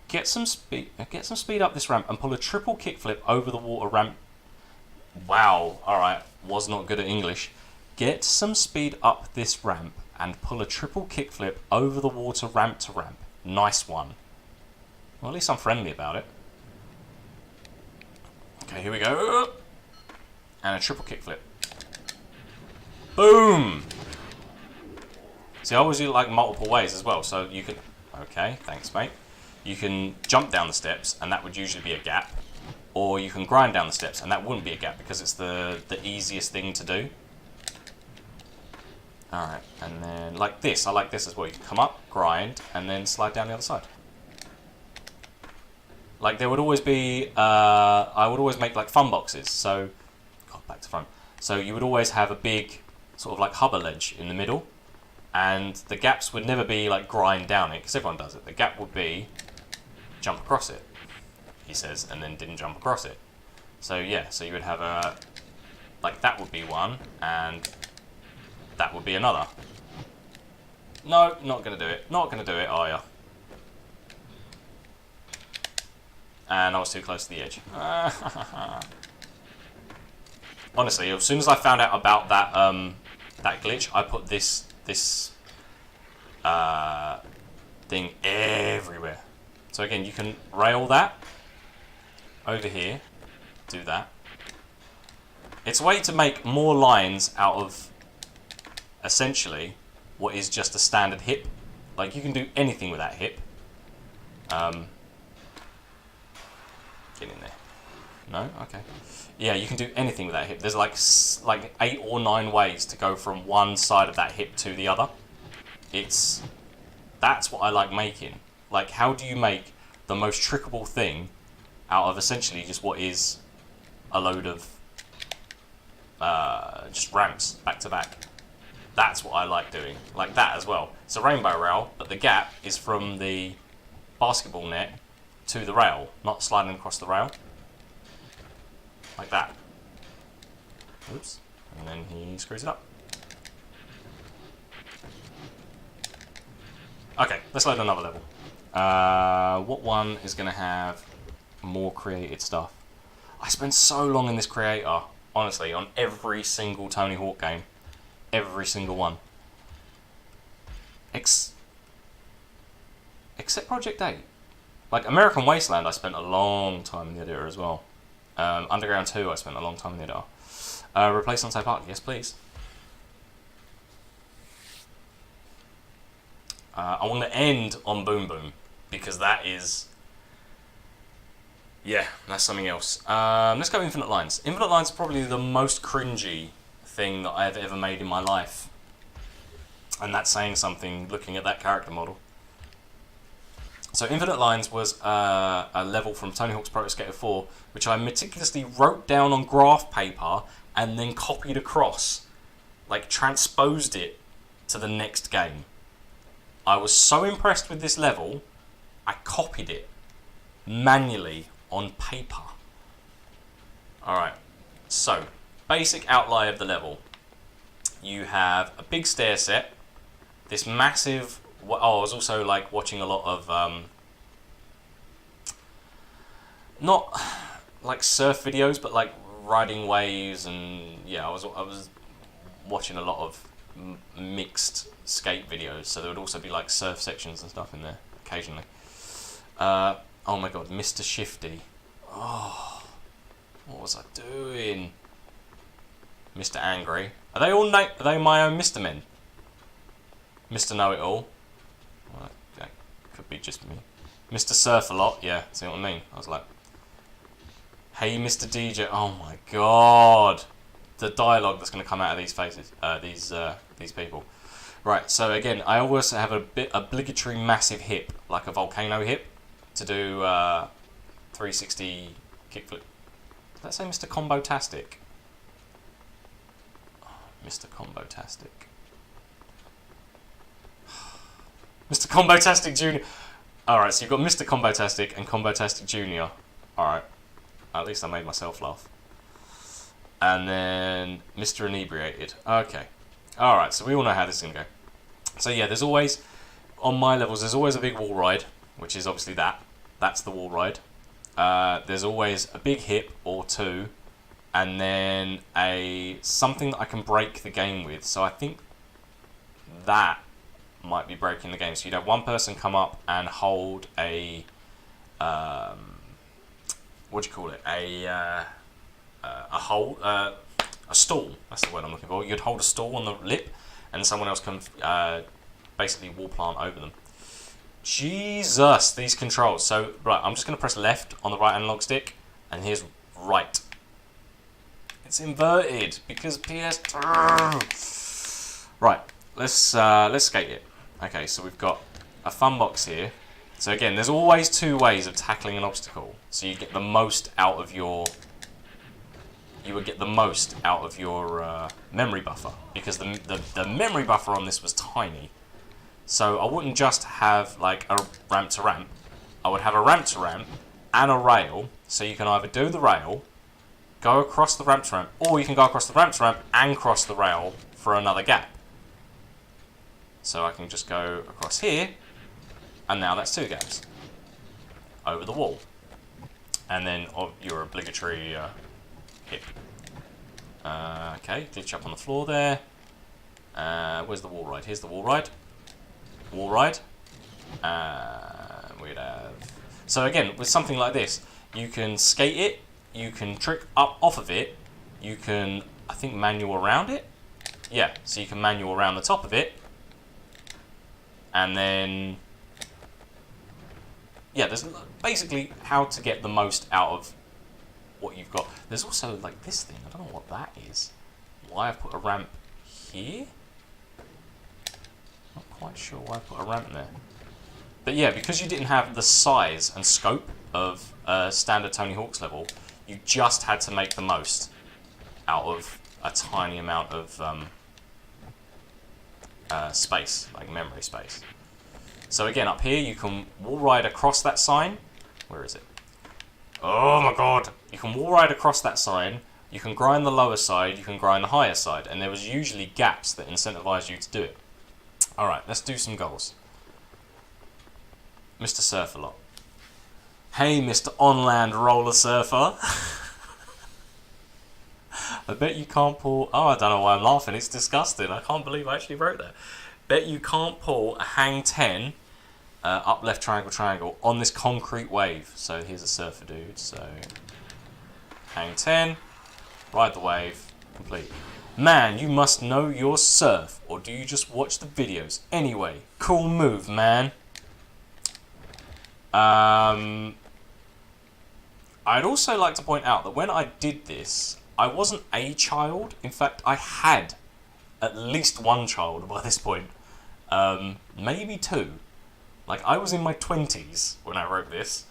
Get some speed up this ramp and pull a triple kickflip over the water ramp. Wow, alright, was not good at English. Get some speed up this ramp and pull a triple kickflip over the water ramp to ramp. Nice one. Well, at least I'm friendly about it. Okay, here we go. And a triple kickflip. Boom! See, I always do like multiple ways as well, so you could... Okay, thanks, mate. You can jump down the steps, and that would usually be a gap. Or you can grind down the steps, and that wouldn't be a gap, because it's the easiest thing to do. Alright, and then like this. I like this as well. You can come up, grind, and then slide down the other side. Like, there would always be... I would always make, like, fun boxes, so... God, back to front. So you would always have a big, sort of like hover ledge in the middle, and the gaps would never be, like, grind down it, because everyone does it. The gap would be... jump across it, he says, and then didn't jump across it. So yeah, so you would have a, like that would be one, and that would be another. No, not gonna do it. Not gonna do it, are ya? And I was too close to the edge. Honestly, as soon as I found out about that that glitch, I put this thing everywhere. So again, you can rail that over here, do that. It's a way to make more lines out of essentially what is just a standard hip. Like, you can do anything with that hip. Get in there. No? Okay. Yeah, you can do anything with that hip. There's like 8 or 9 ways to go from one side of that hip to the other. That's what I like making. Like, how do you make the most trickable thing out of essentially just what is a load of just ramps back to back? That's what I like doing. Like that as well. It's a rainbow rail, but the gap is from the basketball net to the rail, not sliding across the rail. Like that. Oops. And then he screws it up. Okay, let's load another level. What one is going to have more created stuff? I spent so long in this creator, honestly, on every single Tony Hawk game. Every single one. Except Project 8. Like, American Wasteland, I spent a long time in the editor as well. Underground 2, I spent a long time in the editor. Replace on ThePork, yes please. I want to end on Boom Boom, because that is... yeah, that's something else. Let's go Infinite Lines. Infinite Lines is probably the most cringy thing that I have ever made in my life. And that's saying something, looking at that character model. So Infinite Lines was a level from Tony Hawk's Pro Skater 4, which I meticulously wrote down on graph paper and then copied across. Like, transposed it to the next game. I was so impressed with this level, I copied it manually on paper. Alright, so, basic outline of the level. You have a big stair set, this massive... oh, I was also like watching a lot of, not like surf videos, but like riding waves, and yeah, I was watching a lot of mixed skate videos, so there would also be like surf sections and stuff in there occasionally. Oh my god, Mr. Shifty. Oh, what was I doing? Mr. Angry. Are they all are they my own Mr. Men? Mr. Know-It-All. Well, that could be just me. Mr. Surf a lot, yeah, see what I mean? I was like, hey Mr. DJ, oh my god. The dialogue that's going to come out of these faces, these people. Right, so again, I always have a bit obligatory massive hip, like a volcano hip, to do 360 kickflip. Did that say Mr. Combo-tastic? Oh, Mr. Combo-tastic. Mr. Combo-tastic Jr. Alright, so you've got Mr. Combo-tastic and Combo-tastic Jr. Alright, at least I made myself laugh. And then Mr. Inebriated. Okay. Alright, so we all know how this is going to go. So yeah, there's always, on my levels, there's always a big wall ride, which is obviously that. That's the wall ride. There's always a big hip or two, and then something that I can break the game with. So I think that might be breaking the game. So you'd have one person come up and hold a, what do you call it? A stool. That's the word I'm looking for. You'd hold a stool on the lip, and someone else can basically wall plant over them. Jesus, these controls. So, right, I'm just going to press left on the right analog stick, and here's right. It's inverted because PS2. Right, let's skate it. Okay, so we've got a fun box here. So again, there's always two ways of tackling an obstacle. So you get the most out of your... you would get the most out of your memory buffer, because the memory buffer on this was tiny. So I wouldn't just have like a ramp to ramp. I would have a ramp to ramp and a rail, so you can either do the rail, go across the ramp to ramp, or you can go across the ramp to ramp and cross the rail for another gap. So I can just go across here, and now that's two gaps over the wall. And then your obligatory hip. Okay, glitch up on the floor there. Where's the wall ride? Here's the wall ride. Wall ride. We'd have... so again, with something like this, you can skate it, you can trick up off of it, you can, I think, manual around it. Yeah, so you can manual around the top of it. And then... yeah, there's basically how to get the most out of what you've got. There's also like this thing, I don't know what that is. Why I've put a ramp here? Not quite sure why I put a ramp there. But yeah, because you didn't have the size and scope of a standard Tony Hawk's level, you just had to make the most out of a tiny amount of space, like memory space. So again, up here you can wall ride across that sign. Where is it? Oh my god! You can wall ride across that sign. You can grind the lower side. You can grind the higher side. And there was usually gaps that incentivise you to do it. All right, let's do some goals. Mr. Surfer-Lot. Hey, Mr. On-Land Roller Surfer. I bet you can't pull... Oh, I don't know why I'm laughing. It's disgusting. I can't believe I actually wrote that. Bet you can't pull a hang 10, up left triangle, on this concrete wave. So here's a surfer dude. So hang 10, ride the wave, complete. Man, you must know your surf, or do you just watch the videos? Anyway, cool move, man. I'd also like to point out that when I did this, I wasn't a child. In fact, I had at least one child by this point. Maybe two. Like, I was in my 20s when I wrote this.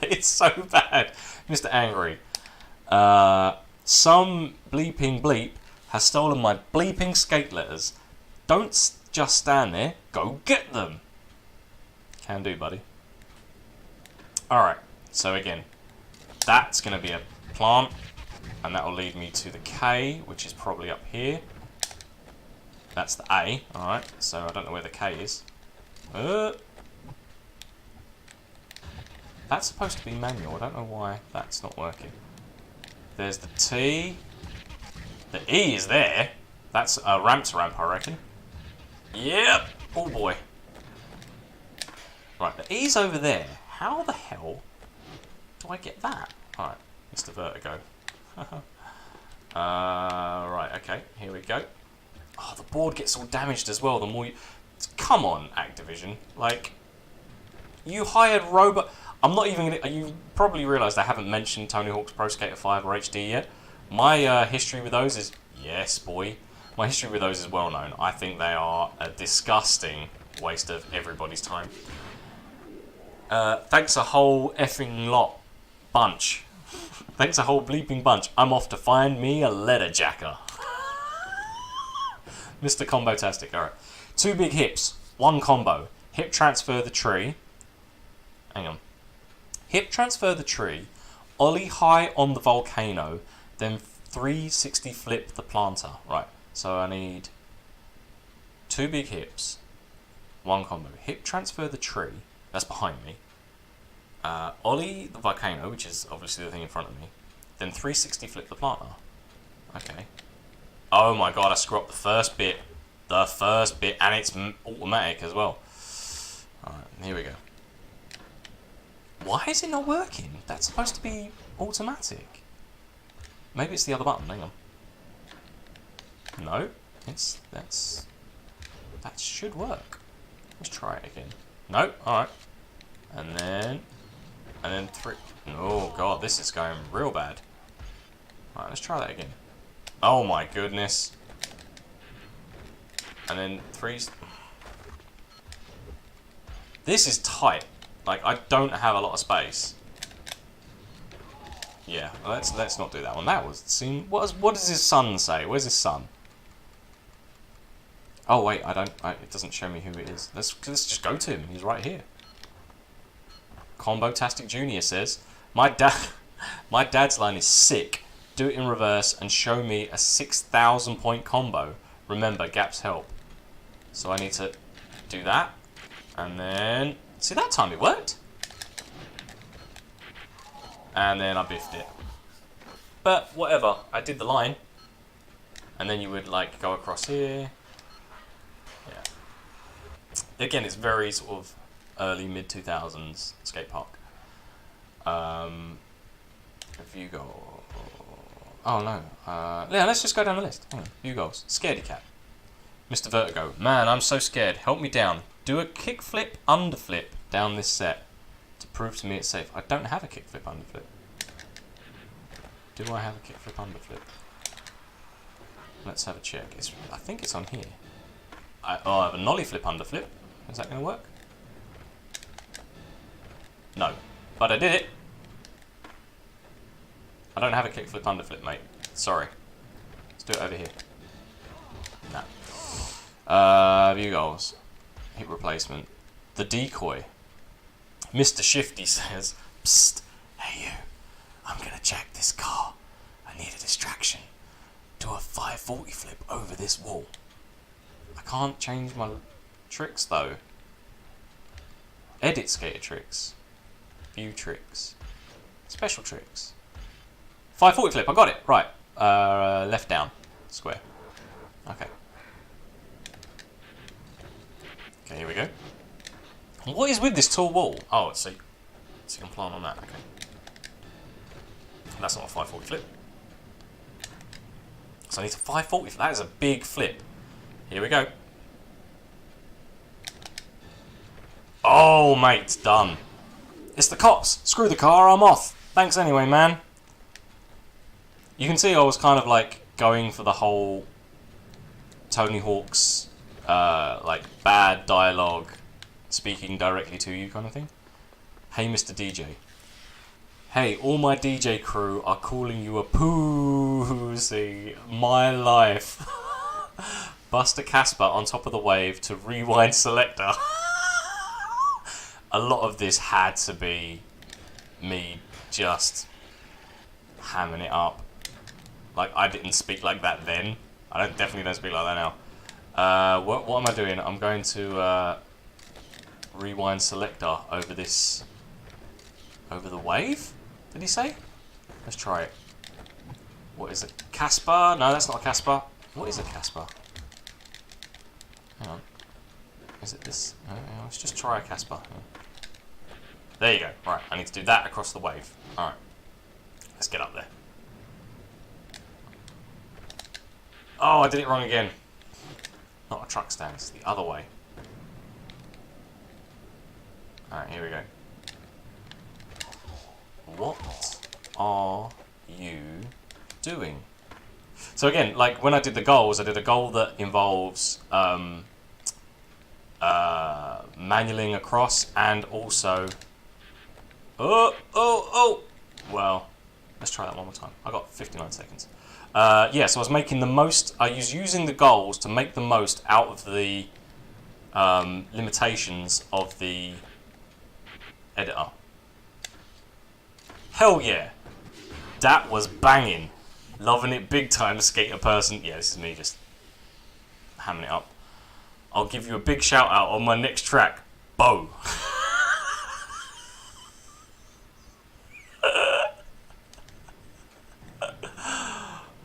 It's so bad. Mr. Angry. Some bleeping bleep has stolen my bleeping skate letters. Don't just stand there. Go get them. Can do, buddy. Alright, so again, that's going to be a plant, and that will lead me to the K, which is probably up here. That's the A, alright, so I don't know where the K is. That's supposed to be manual, I don't know why that's not working. There's the T. The E is there. That's a ramp's ramp, I reckon. Yep, oh boy. Right, the E's over there. How the hell do I get that? Alright, Mr. Vertigo. Right, okay, here we go. Oh, the board gets all damaged as well the more you... Come on, Activision. Like, you hired robot... I'm not even gonna... You probably realised I haven't mentioned Tony Hawk's Pro Skater 5 or HD yet. My history with those is... Yes, boy. My history with those is well known. I think they are a disgusting waste of everybody's time. Thanks a whole effing lot. Bunch. Thanks a whole bleeping bunch. I'm off to find me a letter jacker. Mr. Combo-tastic. Alright. 2 big hips. 1 combo. Hip transfer the tree. Hang on. Hip transfer the tree. Ollie high on the volcano. Then 360 flip the planter. Right. So I need 2 big hips. 1 combo. Hip transfer the tree. That's behind me. Ollie the volcano, which is obviously the thing in front of me. Then 360 flip the planter. Okay. Oh my god, I screw up the first bit. The first bit, and it's automatic as well. Alright, here we go. Why is it not working? That's supposed to be automatic. Maybe it's the other button, hang on. No, that should work. Let's try it again. No, alright. And then 3. Oh god, this is going real bad. Alright, let's try that again. Oh my goodness. And then 3. This is tight. Like, I don't have a lot of space. Yeah, let's not do that one. That was what does his son say? Where's his son? Oh wait, it doesn't show me who it is. Let's just go to him. He's right here. Combo-tastic Junior says, my dad's line is sick. Do it in reverse and show me a 6,000 point combo. Remember, gaps help. So I need to do that. And then... See, that time it worked. And then I biffed it. But whatever, I did the line. And then you would like go across here. Yeah. Again, it's very sort of early, mid-2000s skate park. If you go... Oh no. Yeah, let's just go down the list. Hang on. Few goals. Scaredy cat. Mr. Vertigo. Man, I'm so scared. Help me down. Do a kickflip underflip down this set to prove to me it's safe. I don't have a kickflip underflip. Do I have a kickflip underflip? Let's have a check. I think it's on here. I have a nollie flip underflip. Is that going to work? No. But I did it. I don't have a kickflip underflip, mate. Sorry. Let's do it over here. No. View goals. Hip replacement. The decoy. Mr. Shifty says, "Psst, hey you, I'm gonna check this car. I need a distraction. Do a 540 flip over this wall." I can't change my tricks though. Edit skater tricks. View tricks. Special tricks. 540 flip, I got it. Right. Left down. Square. Okay. Okay, here we go. What is with this tall wall? Oh, let's see. So you can plan on that. Okay. That's not a 540 flip. So I need a 540 flip. That is a big flip. Here we go. Oh, mate, done. It's the cops. Screw the car, I'm off. Thanks anyway, man. You can see I was kind of like going for the whole Tony Hawk's like bad dialogue, speaking directly to you kind of thing. Hey, Mr. DJ. Hey, all my DJ crew are calling you a pussy. My life. Buster Casper on top of the wave to rewind selector. A lot of this had to be me just hamming it up. Like, I didn't speak like that then. I definitely don't speak like that now. What am I doing? I'm going to rewind selector over this... over the wave? Did he say? Let's try it. What is it? Casper? No, that's not a Casper. What is a Casper? Hang on. Is it this? Let's just try a Casper. There you go. Right, I need to do that across the wave. Alright. Let's get up there. Oh, I did it wrong again. Not a truck stand, it's the other way. Alright, here we go. What are you doing? So again, like when I did the goals, I did a goal that involves manualing across and also... Well, let's try that one more time. I got 59 seconds. Yeah, so I was making the most... I was using the goals to make the most out of the limitations of the editor. Hell yeah! That was banging. Loving it big time, skater person. Yeah, this is me just hamming it up. I'll give you a big shout out on my next track. Bo.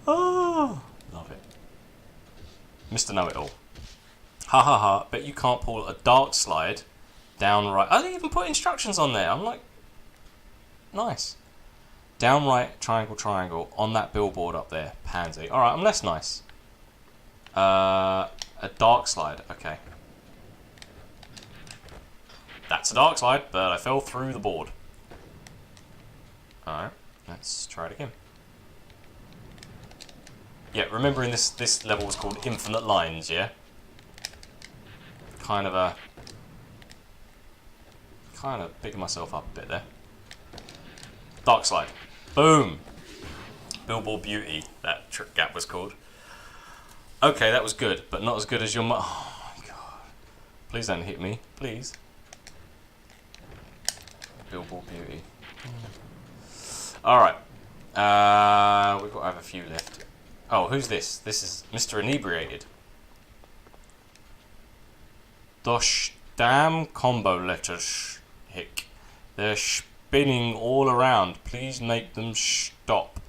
Oh, love it. Mr. Know-It-All. Ha ha ha, bet you can't pull a dark slide down right. I didn't even put instructions on there. I'm like, nice. Down right, triangle, triangle, on that billboard up there. Pansy. Alright, I'm less nice. A dark slide, okay. That's a dark slide, but I fell through the board. Alright, let's try it again. Yeah, remembering this level was called Infinite Lines, yeah? Kind of bigging myself up a bit there. Dark slide. Boom! Billboard Beauty, that trick gap was called. Okay, that was good, but not as good as your oh my god. Please don't hit me, please. Billboard Beauty. Alright. We've got to have a few left. Oh, who's this? This is Mr. Inebriated. Dosh damn combo letters, hick. They're spinning all around. Please make them stop.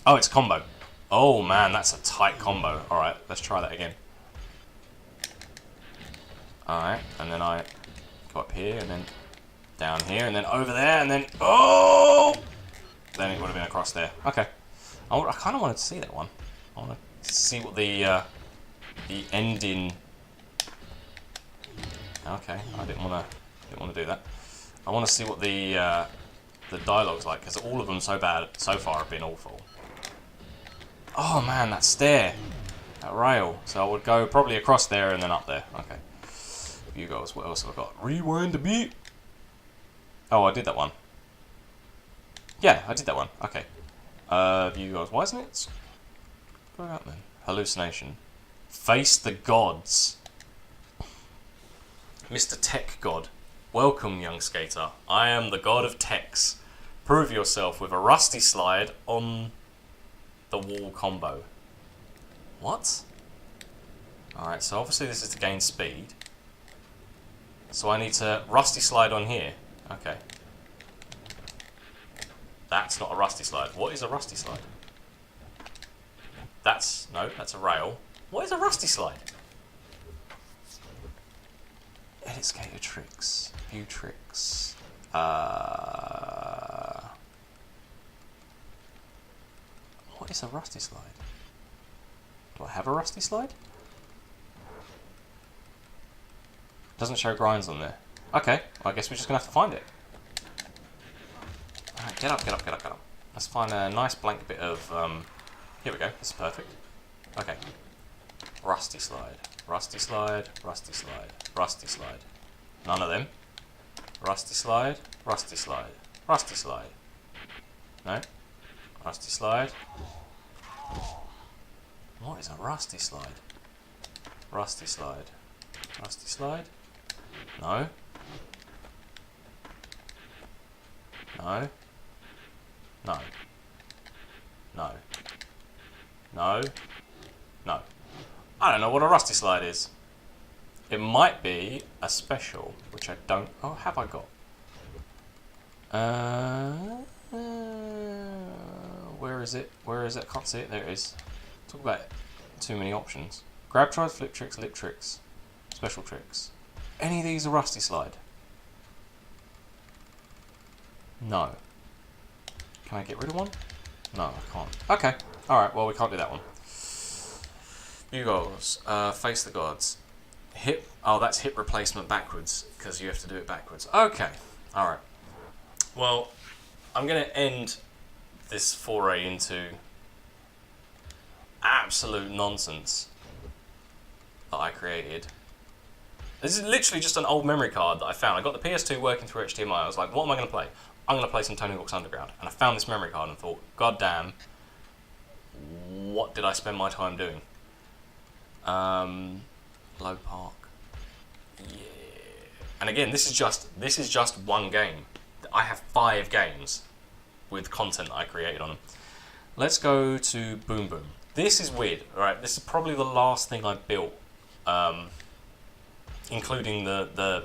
Oh, it's combo. Oh man, that's a tight combo. Alright, let's try that again. Alright, and then I go up here, and then down here, and then over there, and then... Oh! Then it would have been across there. Okay. I kind of wanted to see that one. I want to see what the ending... Okay, I didn't want to do that. I want to see what the dialogue's like, because all of them so far have been awful. Oh man, that stair, that rail. So I would go probably across there and then up there. Okay. You guys, what else have I got? Rewind a beat. Oh, I did that one. Yeah, I did that one. Okay. You guys, why isn't it? Go out then. Hallucination. Face the gods. Mr. Tech God. Welcome, young skater. I am the god of techs. Prove yourself with a rusty slide on the wall combo. What? Alright, so obviously this is to gain speed. So I need to rusty slide on here. Okay. That's not a rusty slide. What is a rusty slide? No, that's a rail. What is a rusty slide? Edit skater tricks. View tricks. What is a rusty slide? Do I have a rusty slide? Doesn't show grinds on there. Okay, well, I guess we're just gonna have to find it. Alright, get up, get up, get up, get up. Let's find a nice blank bit of, here we go, this is perfect. Okay. Rusty slide, rusty slide, rusty slide, rusty slide. None of them. Rusty slide, rusty slide, rusty slide. No? Rusty slide. What is a rusty slide? Rusty slide. Rusty slide. No. No. No. No. No. No. I don't know what a rusty slide is. It might be a special, which I don't... Oh, have I got? Where is it? Where is it? I can't see it. There it is. Talk about too many options. Grab tries, flip tricks, lip tricks, special tricks. Any of these a rusty slide? No. Can I get rid of one? No, I can't. Okay. Alright, well we can't do that one. View goals. Face the gods. Hip. Oh, that's hip replacement backwards, because you have to do it backwards. Okay. Alright. Well, I'm going to end this foray into absolute nonsense that I created. This is literally just an old memory card that I found. I got the PS2 working through HDMI. I was like, what am I going to play? I'm going to play some Tony Hawk's Underground. And I found this memory card and thought, God damn, what did I spend my time doing? Low Park. Yeah. And again, this is just one game. I have 5 games with content that I created on them. Let's go to Boom Boom. This is weird, alright? This is probably the last thing I built, including the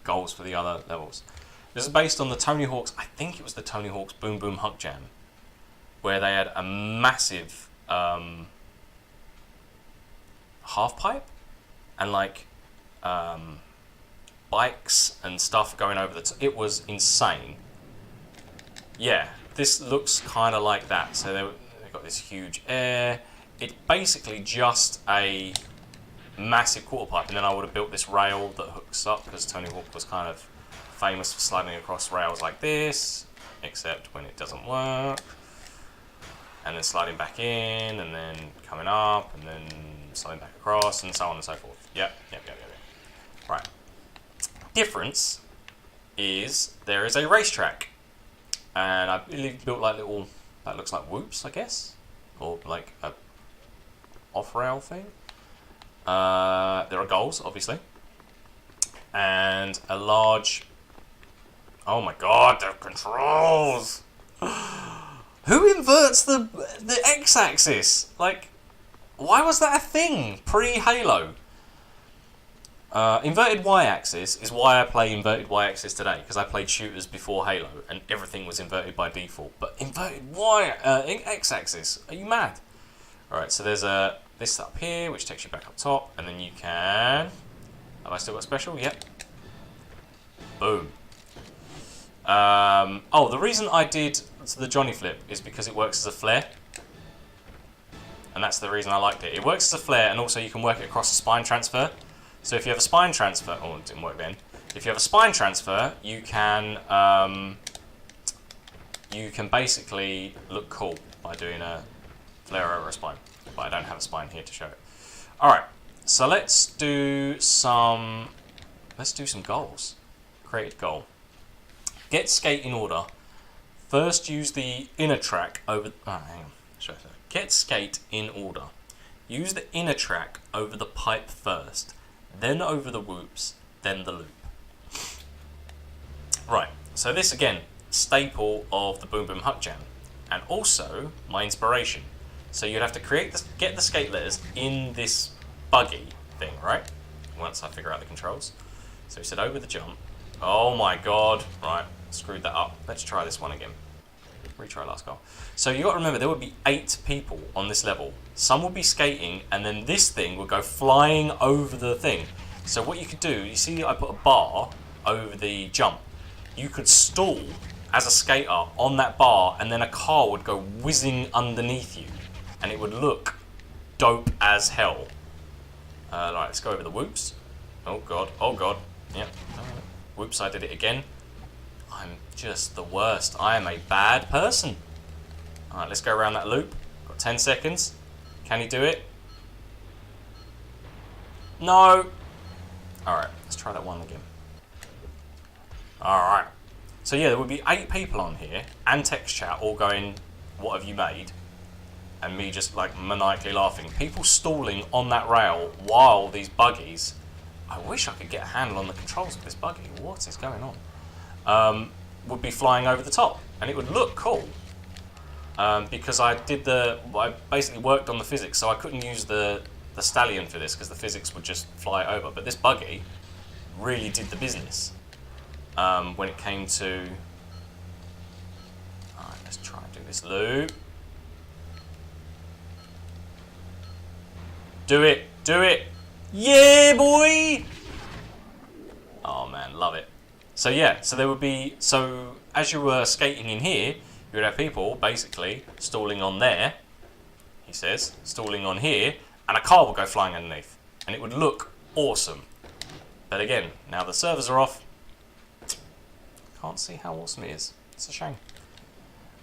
goals for the other levels. This is based on the Tony Hawk's, I think it was the Tony Hawk's Boom Boom Huck Jam, where they had a massive half pipe and like bikes and stuff going over it was insane. Yeah, this looks kind of like that. So they've got this huge air. It's basically just a massive quarter pipe, and then I would have built this rail that hooks up, because Tony Hawk was kind of famous for sliding across rails like this, except when it doesn't work, and then sliding back in, and then coming up, and then sliding back across, and so on and so forth. Yep. Right. Difference is there is a racetrack, and I really built like little, that looks like whoops, I guess, or like a off-rail thing. There are goals, obviously, and a large... Oh my god, the controls! Who inverts the X-axis? Like, why was that a thing pre-Halo? Inverted Y-axis is why I play inverted Y-axis today, because I played shooters before Halo, and everything was inverted by default. But inverted X-axis, are you mad? Alright, so there's this up here, which takes you back up top, and then you can... Have I still got special? Yep. Boom. Oh, the reason I did the Johnny Flip is because it works as a flare. And that's the reason I liked it. It works as a flare, and also you can work it across a spine transfer. So if you have a spine transfer... Oh, it didn't work then. If you have a spine transfer, you can basically look cool by doing a flare over a spine. But I don't have a spine here to show it. Alright, so let's do some goals. Created goal. Get skate in order. First use the inner track over... Oh, hang on. Get skate in order. Use the inner track over the pipe first, then over the whoops, then the loop. Right, so this again, staple of the Boom Boom Huck Jam, and also my inspiration. So you'd have to get the skate letters in this buggy thing, right? Once I figure out the controls. So he said over the jump. Oh my god, right, screwed that up. Let's try this one again. Retry last goal. So you got to remember there would be 8 people on this level. Some would be skating, and then this thing would go flying over the thing. So what you could do, you see I put a bar over the jump. You could stall as a skater on that bar, and then a car would go whizzing underneath you, and it would look dope as hell. Right, let's go over the whoops. Oh god, oh god. Yep. Whoops, I did it again. I'm just the worst. I am a bad person. Alright, let's go around that loop. Got 10 seconds. Can he do it? No! Alright, let's try that one again. Alright. So yeah, there would be 8 people on here, and text chat all going, what have you made? And me just like maniacally laughing. People stalling on that rail while these buggies... I wish I could get a handle on the controls of this buggy. What is going on? Would be flying over the top, and it would look cool. Because I basically worked on the physics, so I couldn't use the stallion for this because the physics would just fly over. But this buggy really did the business when it came to... Alright, let's try and do this loop. Do it! Do it! Yeah, boy! Oh man, love it. So yeah, so there would be... So as you were skating in here, you would have people basically stalling on there, he says, stalling on here, and a car would go flying underneath. And it would look awesome. But again, now the servers are off. Can't see how awesome it is. It's a shame.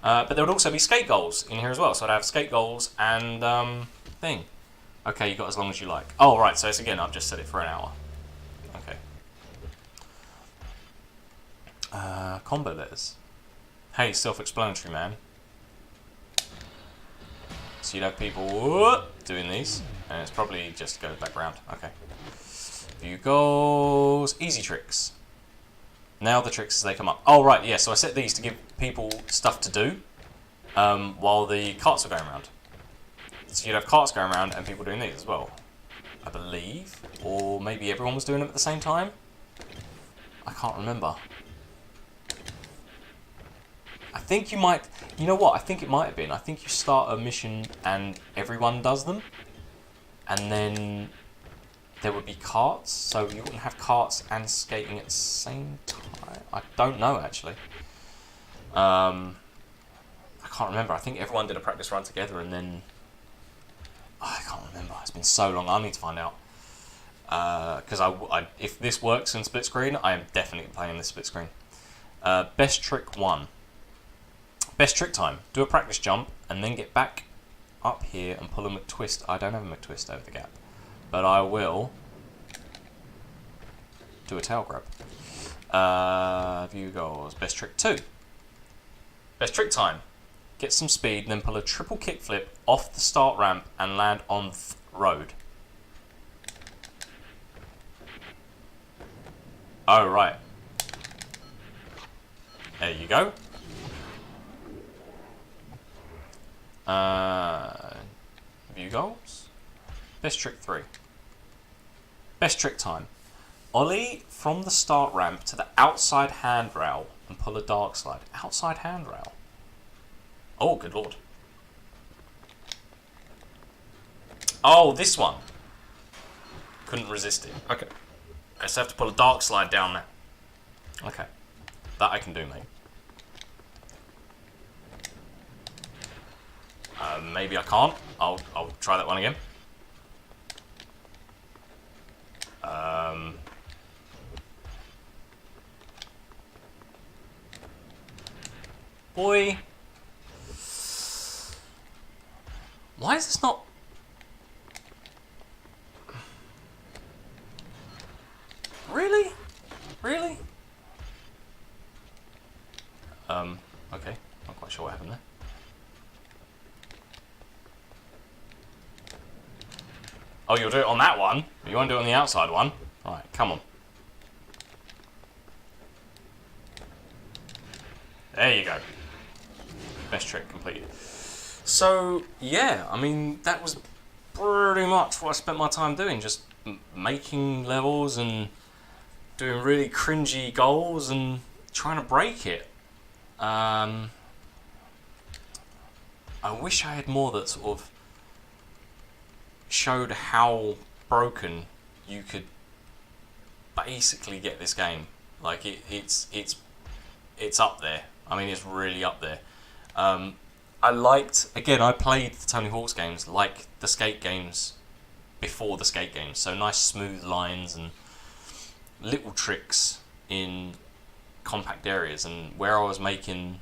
But there would also be skate goals in here as well. So I'd have skate goals and thing. Okay, you got as long as you like. Oh, right, so it's again, I've just set it for an hour. Okay. Combo letters. Hey, self-explanatory, man. So you'd have people doing these, and it's probably just go back round. Okay. View goals. Easy tricks. Now the tricks as they come up. Oh, right, yeah, so I set these to give people stuff to do while the carts are going around. So you'd have carts going around and people doing these as well, I believe. Or maybe everyone was doing them at the same time? I can't remember. I think you might... You know what? I think it might have been. I think you start a mission and everyone does them. And then there would be carts. So you wouldn't have carts and skating at the same time. I don't know, actually. I can't remember. I think everyone did a practice run together and then... I can't remember. It's been so long. I need to find out. Because if this works in split screen, I am definitely playing this split screen. Best trick 1. Best trick time. Do a practice jump and then get back up here and pull a McTwist. I don't have a McTwist over the gap, but I will do a tail grab. View goals. Best trick 2. Best trick time. Get some speed and then pull a triple kickflip off the start ramp and land on the road. Oh, right. There you go. View goals. Best trick 3. Best trick time. Ollie from the start ramp to the outside handrail and pull a dark slide. Outside handrail. Oh, good lord. Oh, this one. Couldn't resist it. Okay. I just have to pull a dark slide down there. Okay. That I can do, mate. Maybe I can't. I'll try that one again. Boy. Why is this not... Really? Really? Okay. Not quite sure what happened there. Oh, you'll do it on that one? You won't do it on the outside one? Alright, come on. There you go. Best trick completed. So, yeah, I mean, that was pretty much what I spent my time doing. Just making levels and doing really cringy goals and trying to break it. I wish I had more that sort of showed how broken you could basically get this game. Like it's up there. I mean, it's really up there. I played the Tony Hawk's games like the skate games before the skate games. So nice smooth lines and little tricks in compact areas. And where I was making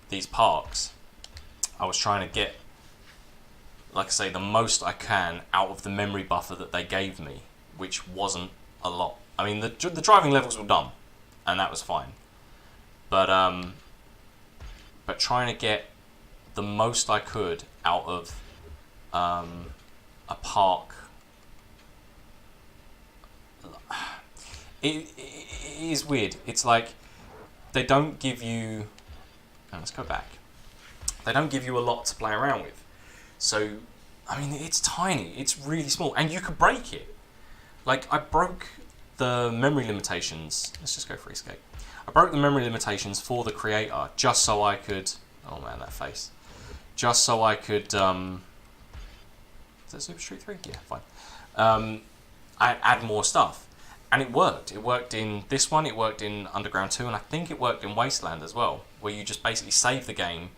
these parks, I was trying to get, like I say, the most I can out of the memory buffer that they gave me, which wasn't a lot. I mean, the driving levels were dumb, and that was fine. But trying to get the most I could out of a park, it is weird. It's like they don't give you. Let's go back. They don't give you a lot to play around with. So, I mean, it's tiny. It's really small, and you could break it. Like, I broke the memory limitations. Let's just go for escape. I broke the memory limitations for the creator just so I could. Oh man, that face. Just so I could. Is that Super Street 3? Yeah, fine. I add more stuff, and it worked. It worked in this one. It worked in Underground 2, and I think it worked in Wasteland as well, where you just basically save the game,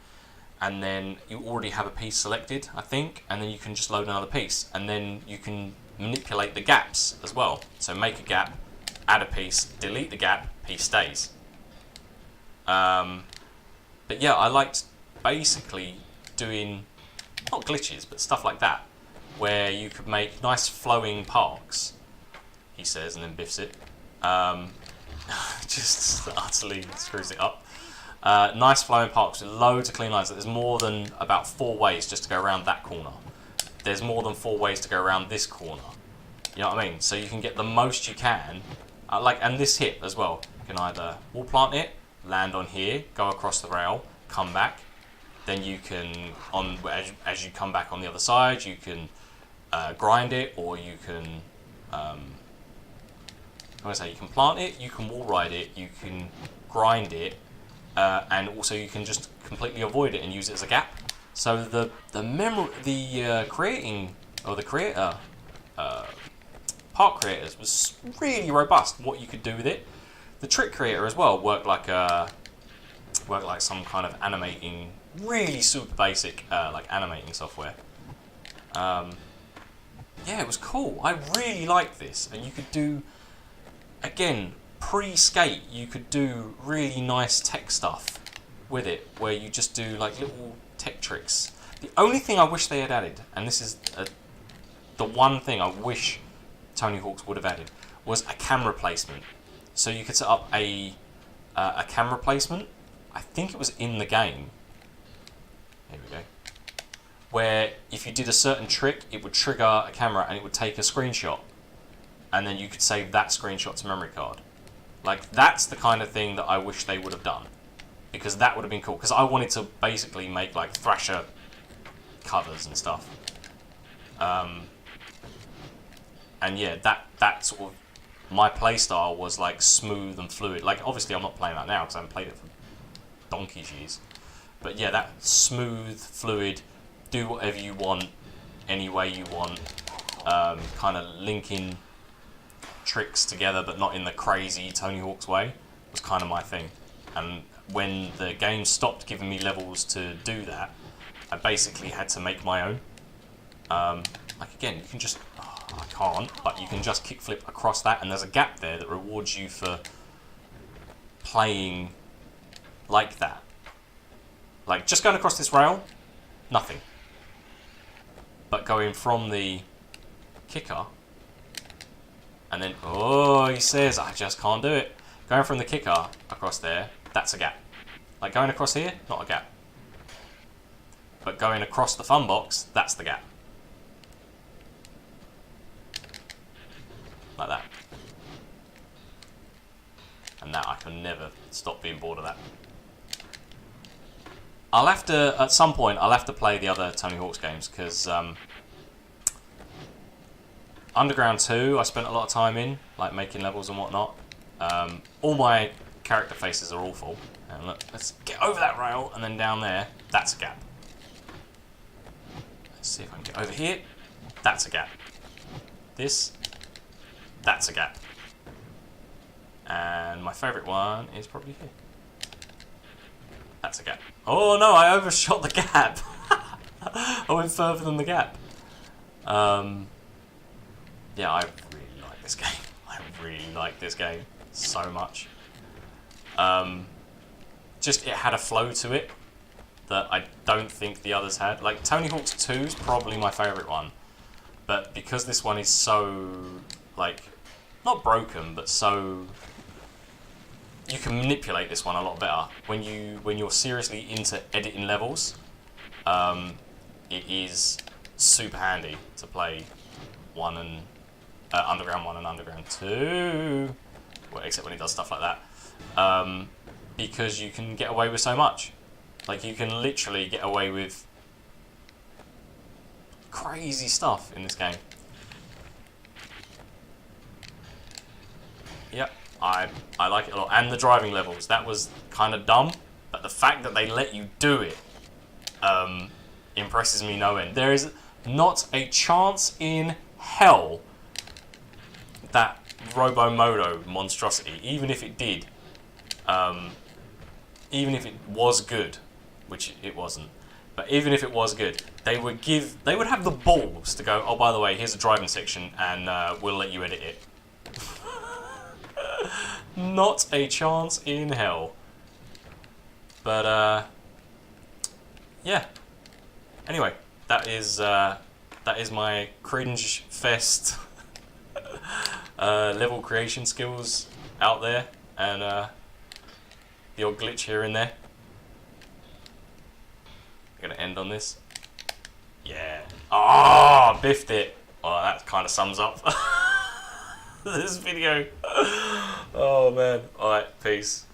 and then you already have a piece selected, I think, and then you can just load another piece, and then you can manipulate the gaps as well. So make a gap, add a piece, delete the gap, piece stays. But yeah, I liked basically doing, not glitches, but stuff like that, where you could make nice flowing parks, he says, and then biffs it. Just utterly screws it up. Nice flowing parks with loads of clean lines. There's more than about 4 ways just to go around that corner. There's more than 4 ways to go around this corner. You know what I mean? So you can get the most you can. And this hip as well. You can either wall plant it, land on here, go across the rail, come back. Then you can, as you come back on the other side, you can grind it, or you can, you can plant it, you can wall ride it, you can grind it, and also you can just completely avoid it and use it as a gap. So the creator park creators was really robust. What you could do with it. The trick creator as well worked like some kind of animating, really super basic like animating software. Yeah, it was cool. I really liked this, and you could do, again, pre-skate, you could do really nice tech stuff with it, where you just do like little tech tricks. The only thing I wish they had added, and this is the one thing I wish Tony Hawk's would have added, was a camera placement. So you could set up a camera placement. I think it was in the game. Here we go. Where if you did a certain trick, it would trigger a camera and it would take a screenshot, and then you could save that screenshot to memory card. Like, that's the kind of thing that I wish they would have done, because that would have been cool. Because I wanted to basically make like Thrasher covers and stuff. And yeah, that sort of, my playstyle was like smooth and fluid. Like, obviously I'm not playing that now because I haven't played it for donkey's years. But yeah, that smooth, fluid, do whatever you want, any way you want, kind of linking tricks together but not in the crazy Tony Hawk's way, was kind of my thing. And when the game stopped giving me levels to do that, I basically had to make my own. Like, again, you can just, I can't, but you can just kickflip across that, and there's a gap there that rewards you for playing like that. Like, just going across this rail, nothing. But going from the kicker, and then, oh, he says, I just can't do it. Going from the kicker across there, that's a gap. Like, going across here, not a gap. But going across the fun box, that's the gap. like that. And that I can never stop being bored of that. I'll have to, at some point, I'll have to play the other Tony Hawk's games, because Underground 2 I spent a lot of time in, like making levels and whatnot. All my character faces are awful. And look, let's get over that rail, and then down there, that's a gap. Let's see if I can get over here. That's a gap. This, that's a gap. And my favourite one is probably here. That's a gap. Oh no, I overshot the gap. I went further than the gap. Yeah, I really like this game. I really like this game so much. Just it had a flow to it that I don't think the others had. Like Tony Hawk's 2 is probably my favourite one, but because this one is so, like, not broken, but so, you can manipulate this one a lot better when you're seriously into editing levels. It is super handy to play Underground 1 and Underground 2, well, except when it does stuff like that, because you can get away with so much. Like, you can literally get away with crazy stuff in this game. Yep, I like it a lot. And the driving levels, that was kind of dumb, but the fact that they let you do it impresses me no end. There is not a chance in hell that Robomodo monstrosity, even if it did, even if it was good, which it wasn't, but even if it was good, they would have the balls to go, oh, by the way, here's a driving section, and we'll let you edit it. Not a chance in hell. But yeah. Anyway, that is my cringe fest level creation skills out there, and the odd glitch here and there. I'm gonna end on this. Yeah. Oh, biffed it. Well, that kind of sums up this video. Oh man. Alright, peace.